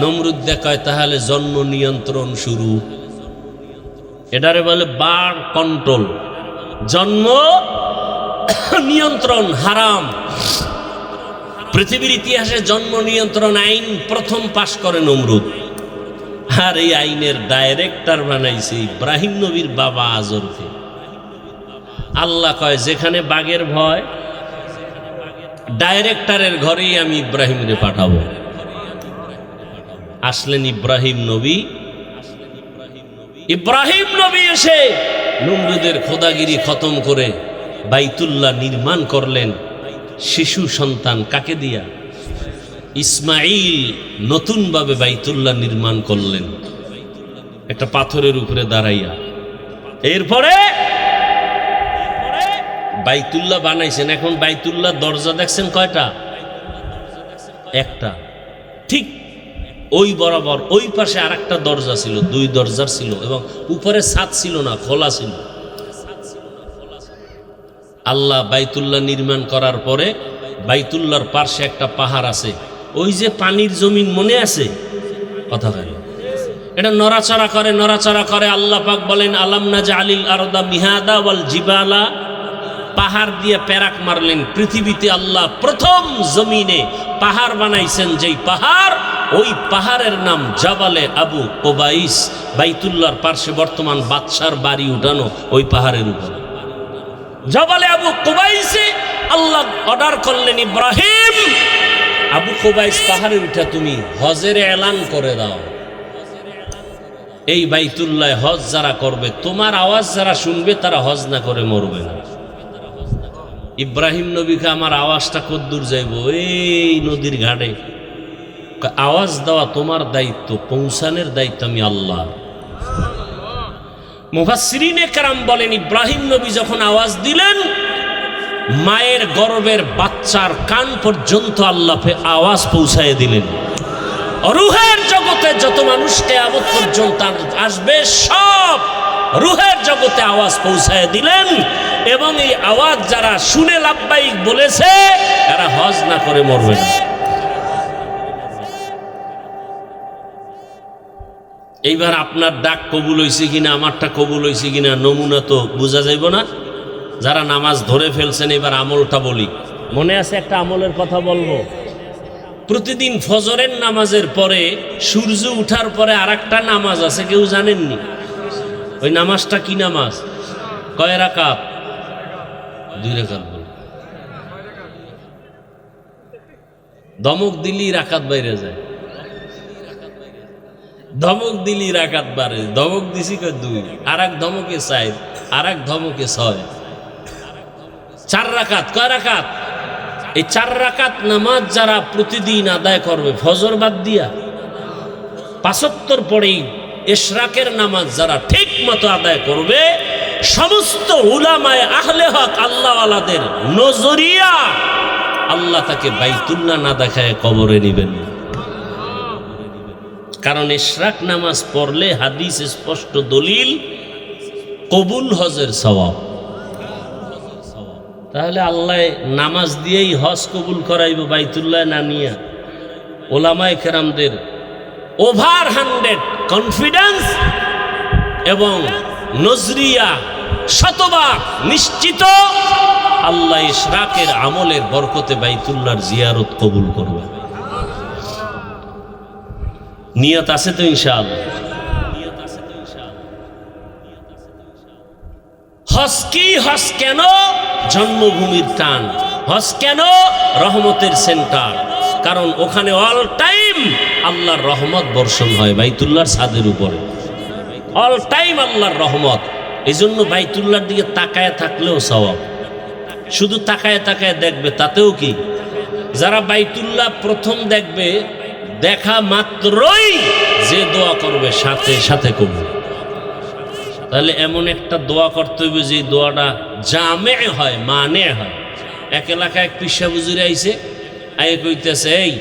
নমরুদ দেখায় তাহলে জন্ম নিয়ন্ত্রণ শুরু। এটারে বলে বার্থ কন্ট্রোল। জন্ম নিয়ন্ত্রণ হারাম। পৃথিবীর ইতিহাসে জন্ম নিয়ন্ত্রণ আইন প্রথম পাশ করে নমরুদ, আর এই আইনের ডাইরেক্টর বানাইছে ইব্রাহিম নবীর বাবা আজরকে। আল্লাহ কয় যেখানে বাঘের ভয়, ডাইরেক্টরের ঘরেই আমি ইব্রাহিমরে পাঠাবো। আসলেন ইব্রাহিম নবী। ইব্রাহিম নবী এসে নমরুদের খোদাগিরি খতম করে বাইতুল্লাহ নির্মাণ করলেন। শিশু সন্তান কাকে দিয়া? ইসমাইল নতুনভাবে বাইতুল্লাহ নির্মাণ করলেন একটা পাথরের উপরে দাঁড়াইয়া। এরপরে বাইতুল্লাহ বানাইছেন। এখন বাইতুল্লাহ দরজা দেখছেন কয়টা? একটা। ঠিক ওই বরাবর ওই পাশে আর একটা দরজা ছিল, দুই দরজার ছিল, এবং উপরে ছাদ ছিল না, খোলা ছিল। আল্লাহ বাইতুল্লাহ নির্মাণ করার পরে বাইতুল্লাহর পাশে একটা পাহাড় আছে, ওই যে পানির জমিন মনে আছে? কথা হয় এটা নড়াচড়া করে, নড়াচড়া করে। আল্লাহ পাক বলেন আলাম নাজআলিল আরদা মিহাদা ওয়াল জিবালা, পাহাড় দিয়ে প্যারাক মারলেন। পৃথিবীতে আল্লাহ প্রথম জমিনে পাহাড় বানাইছেন, যেই পাহাড়, ওই পাহাড়ের নাম জাবালে আবু কোবাইস। বাইতুল্লাহর পাশে বর্তমান বাদশার বাড়ি উঠানো ওই পাহাড়ের উপর জাবালে আবু কোবাইসে আল্লাহ অর্ডার করলেন ইব্রাহিম, আবু কোবাইস পাহাড়ে উঠা তুমি হজের এলান করে দাও। এই বাইতুল্লাহ হজ যারা করবে, তোমার আওয়াজ যারা শুনবে তারা হজ না করে মরবে না। ইব্রাহিম নবীকে আমার আওয়াজটা কদ্দূর যাইব? এই নদীর ঘাটে। আওয়াজ দেওয়া তোমার দায়িত্ব, পৌঁছানোর দায়িত্ব আমি আল্লাহ। মুফাসসিরিনে কেরাম বলেন ইব্রাহিম নবী যখন আওয়াজ দিলেন, মায়ের গর্ভের বাচ্চার কান পর্যন্ত আল্লাহ আওয়াজ পৌঁছায় দিলেন। রুহের জগতে যত মানুষ কিয়ামত পর্যন্ত আসবে, সব রুহের জগতে আওয়াজ পৌঁছায় দিলেন। এবং এই আওয়াজ যারা শুনে লাব্বাইক বলেছে, এরা হজ না করে মরবে না। এইবার আপনার ডাক কবুল হয়েছে কিনা, আমারটা কবুল হয়েছে কিনা নমুনা তো বোঝা যাইব না। যারা নামাজ ধরে ফেলছেন, এবার আমলটা বলি। মনে আছে একটা আমলের কথা বলবো। প্রতিদিন ফজরের নামাজের পরে, সূর্য উঠার পরে আর একটা নামাজ আছে, কেউ জানেননি? ওই নামাজটা কি নামাজ? কয় রাকাত? 2 রাকাত। বল, ধমক দিলি রাকাত বাইরে যায়, ধমক দিলি রাকাত বাড়ে। ধমক দিছি কয় 2, আর এক ধমকে 4, আর এক ধমকে 6। 4 রাকাত। কয় রাকাত? এই 4 রাকাত নামাজ যারা প্রতিদিন আদায় করবে, ফজর বাদ দিয়া 75 পরেই ইশরাকের নামাজ যারা ঠিক মতো আদায় করবে, সমস্ত উলামায়ে আহলে হক আল্লাহওয়ালাদের নজরিয়া আল্লাহ তাকে বাইতুল্লাহ না দেখায় কবরে নেবেন। কারণ ইশরাক নামাজ পড়লে হাদিস স্পষ্ট দলিল, কবুল হজের সওয়াব। তাহলে আল্লাহ নামাজ দিয়েই হজ কবুল করাইব বাইতুল্লাহ না নিয়া? ওলামায়ে কেরামদের ওভার 100 কনফিডেন্স এবং নজরিয়া শতভাগ নিশ্চিত, আল্লাহ ইশরাকের আমলের বরকতে বাইতুল্লাহর জিয়ারত কবুল করবে। নিয়ত আছে তো ইনশাআল্লাহ? হজ কি? হজ কেন? জন্মভূমির টান। হজ কেন? রহমতের সেন্টার। কারণ ওখানে অল টাইম আল্লাহর রহমত বর্ষণ হয় বাইতুল্লাহর ছাদের উপরে। অল টাইম আল্লাহর রহমত। এই জন্য বাইতুল্লাহর দিকে তাকায় থাকলেও সওয়াব। শুধু তাকায় তাকায় দেখবে তাতেও কি? যারা বাইতুল্লাহ প্রথম দেখবে, দেখা মাত্রই যে দোয়া করবে সাথে সাথে কবুল। তাহলে এমন একটা দোয়া করতে হবে যে দোয়াটা জামে হয়, মানে হয়। এক এলাকায় এক পিসা বুজুরে আইছে, আয়ে কইতেছে, এই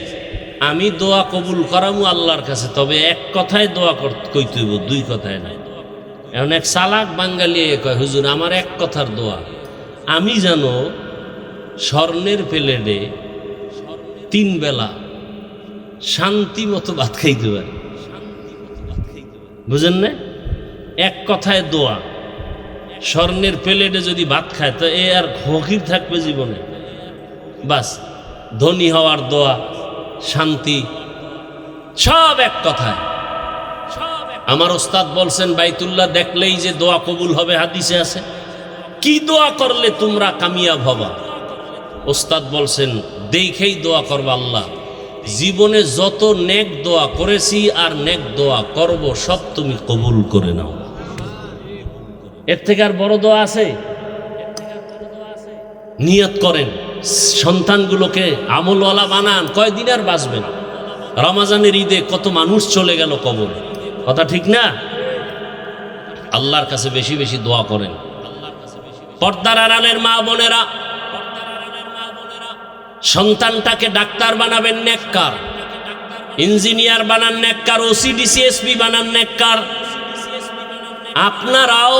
আমি দোয়া কবুল করামু আল্লাহর কাছে, তবে এক কথায় দোয়া কইতে হইব, দুই কথায় না। এখন এক চালাক বাঙালি কয়, হুজুর আমার এক কথার দোয়া, আমি যেন স্বর্ণের প্লেটে 3 বেলা শান্তি মতো ভাত খাইতে পারি। বুঝেন না? এক কথায় দোয়া, স্বর্ণের প্লেটে যদি ভাত খায় তো এ আর ফকির থাকবে জীবনে? বাস, ধনী হওয়ার দোয়া, শান্তি, সব এক কথায়। আমার ওস্তাদ বলছেন বাইতুল্লাহ দেখলেই যে দোয়া কবুল হবে, হাদিসে আছে। কি দোয়া করলে তোমরা কামিয়াব হবা? ওস্তাদ বলছেন দেখেই দোয়া করবা, আল্লাহ জীবনে যত নেক দোয়া করেছি আর নেক দোয়া করব সব তুমি কবুল করে নাও। এর থেকে আর বড় দোয়া আছে? নিয়ত করেন, সন্তানগুলোকে আমলওয়ালা বানান, কয়দিন আর বাঁচবেন? রমজানের ঈদে কত মানুষ চলে গেল কবরে, কথা ঠিক না? আল্লাহর কাছে বেশি বেশি দোয়া করেন। পর্দার আড়ালের মা বোনেরা, সন্তানটাকে ডাক্তার বানাবেন নেককার, ইঞ্জিনিয়ার বানান নেককার, ওসিডিসিএসপি বানান নেককার। আপনারাও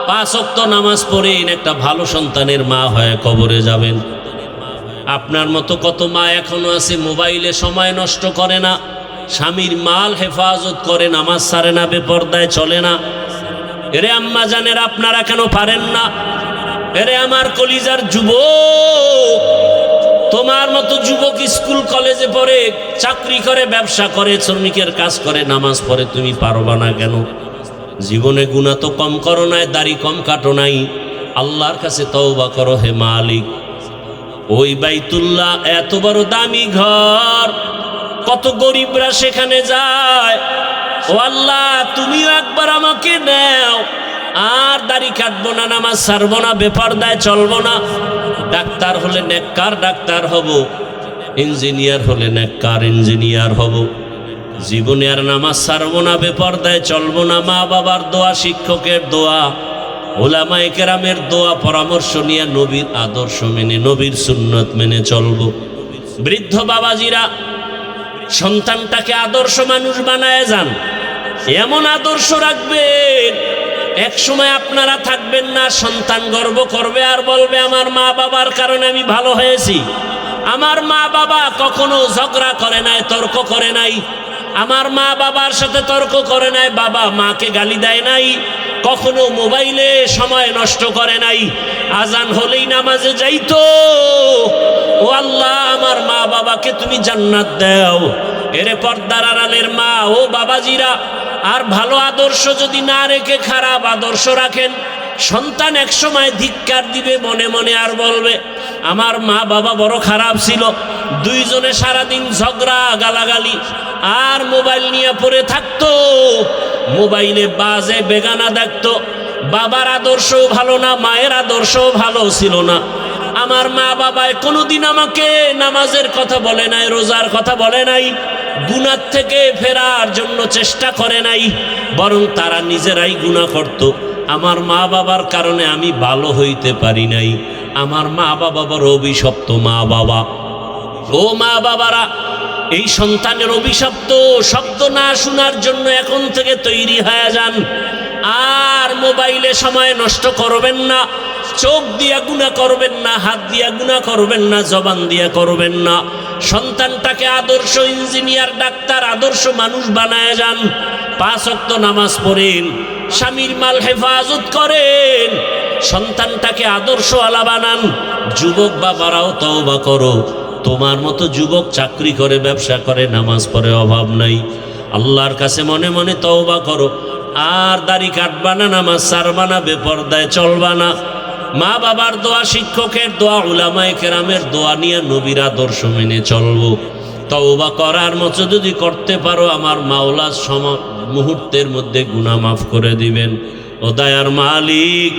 5 ওয়াক্ত নামাজ পড়েন, একটা ভালো সন্তানের মা হয়ে কবরে যাবেন। আপনার মতো কত মা এখনো আছে মোবাইলে সময় নষ্ট করে না, স্বামীর মাল হেফাজত করে, নামাজ ছাড়ে না, বেপরদায় চলে না। এরে আম্মা জানেরা, আপনারা কেন পারেন না? এরে আমার কলিজার যুবক, তোমার মতো যুবক স্কুল কলেজে পড়ে, চাকরি করে, ব্যবসা করে, শ্রমিকের কাজ করে, নামাজ পড়ে, তুমি পারবা না কেন? জীবনে গুনাহ তো কম করো নাই, দাড়ি কম কাটো নাই, আল্লাহর কাছে তওবা করো হে মালিক। ওই বাইতুল্লাহ এত বড় দামি ঘর, কত গরিবরা সেখানে যায়। ও আল্লাহ, তুমিও একবার আমাকে নাও, আর দাড়ি কাটবো না, নামাজ ছাড়বো না, বেপরদায় চলবো না। ডাক্তার হলে নেককার ডাক্তার হব, ইঞ্জিনিয়ার হলে নেককার ইঞ্জিনিয়ার হব। জীবনে আর নামাজ ছাড়বো না, বেপরদায় চলবো না। মা বাবার দোয়া, শিক্ষকের দোয়া, ওলামায়ে কেরামের দোয়া, পরামর্শ নিয়ে নবীর আদর্শ মেনে, নবীর সুন্নত মেনে চলবো। বৃদ্ধ বাবাজিরা, সন্তানটাকে আদর্শ মানুষ বানায় যান, এমন আদর্শ রাখবেন এক সময় আপনারা থাকবেন না, সন্তান গর্ব করবে আর বলবে আমার মা বাবার কারণে আমি ভালো হয়েছি। আমার মা বাবা কখনো ঝগড়া করে নাই, তর্ক করে নাই, আমার মা বাবার সাথে তর্ক করে নাই, বাবা মাকে গালি দেয় নাই, কখনো মোবাইলে সময় নষ্ট করে নাই, আজান হলেই নামাজে যাইতো। ও আল্লাহ, আমার মা বাবাকে তুমি জান্নাত দাও। এরে পর্দার আড়ালের মা ও বাবাজিরা, আর ভালো আদর্শ যদি না রেখে খারাপ আদর্শ রাখেন, সন্তান এক সময় ধিক্কার দিবে মনে মনে, আর বলবে আমার মা বাবা বড় খারাপ ছিল। দুইজনে সারাদিন ঝগড়া গালাগালি আর মোবাইল নিয়ে পড়ে থাকতো, মোবাইলে বাজে বেগানা দেখতো। বাবার আদর্শও ভালো না, মায়ের আদর্শও ভালো ছিল না। আমার মা বাবায় কোনোদিন আমাকে নামাজের কথা বলে নাই, রোজার কথা বলে নাই, গুনাহ থেকে ফেরার জন্য চেষ্টা করে নাই, বরং তারা নিজেরাই গুনাহ করত। আমার মা বাবার কারণে আমি ভালো হইতে পারি নাই। আমার মা বাবা বড় অভিশপ্ত মা বাবা। ও মা বাবারা, এই সন্তানের অভিশপ্ত শব্দ না শোনার জন্য এখন থেকে তৈরি হয়ে যান। আর মোবাইলে সময় নষ্ট করবেন না, চোখ দিয়া গুনাহ করবেন না, হাত দিয়া গুনাহ করবেন না, জবান দিয়া করবেন না। সন্তানটাকে আদর্শ ইঞ্জিনিয়ার, ডাক্তার, আদর্শ মানুষ বানায় যান। 5 ওয়াক্ত নামাজ পড়েন, স্বামীর মাল হেফাজত করেন, সন্তানটাকে আদর্শওয়ালা বানান। যুবক বাবারাও তওবা করো, তোমার মতো যুবক চাকরি করে, ব্যবসা করে, নামাজ পড়ে, অভাব নাই। আল্লাহর কাছে মনে মনে তওবা করো, আর দাড়ি কাটবা না, নামাজ ছাড়বা না, বেপরদায় চলবা না। মা বাবার দোয়া, শিক্ষকের দোয়া, উলামায়ে কেরামের দোয়া নিয়ে নবীর আদর্শ মেনে চলবো। তওবা করার মতো যদি করতে পারো, আমার মাওলা মুহূর্তের মধ্যে গুনাহ মাফ করে দিবেন। ও দয়ার মালিক,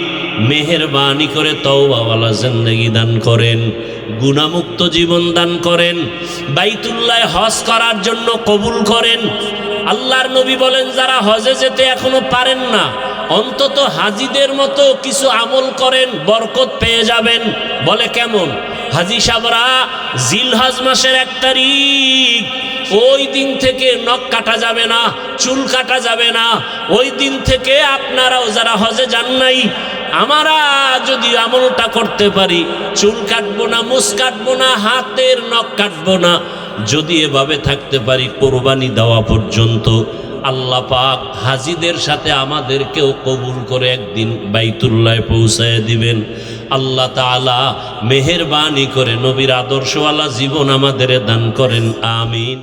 মেহেরবানি করে তওবাওয়ালা জিন্দেগি দান করেন, গুনাহমুক্ত জীবন দান করেন, বাইতুল্লাহ হজ করার জন্য কবুল করেন। আল্লাহর নবী বলেন, যারা হজে যেতে এখনো পারেন না, অন্তত হাজিদের মতো কিছু আমল করেন, বরকত পেয়ে যাবেন। বলে কেমন? হাজি সাহেবরা জিলহজ মাসের 1 তারিখ ওই দিন থেকে নখ কাটা যাবে না, চুল কাটা যাবে না। ওই দিন থেকে আপনারাও যারা হজে যান নাই, আমরা যদি আমলটা করতে পারি, চুল কাটবো না, মুছ কাটবো না, হাতের নখ কাটবো না, যদি এভাবে থাকতে পারি কোরবানি দেওয়া পর্যন্ত, আল্লাহ পাক হাজিদের সাথে আমাদেরকেও কবুল করে একদিন বাইতুল্লাহে পৌঁছায় দিবেন। আল্লাহ তাআলা মেহেরবানি করে নবীর আদর্শওয়ালা জীবন আমাদের দান করেন, আমিন।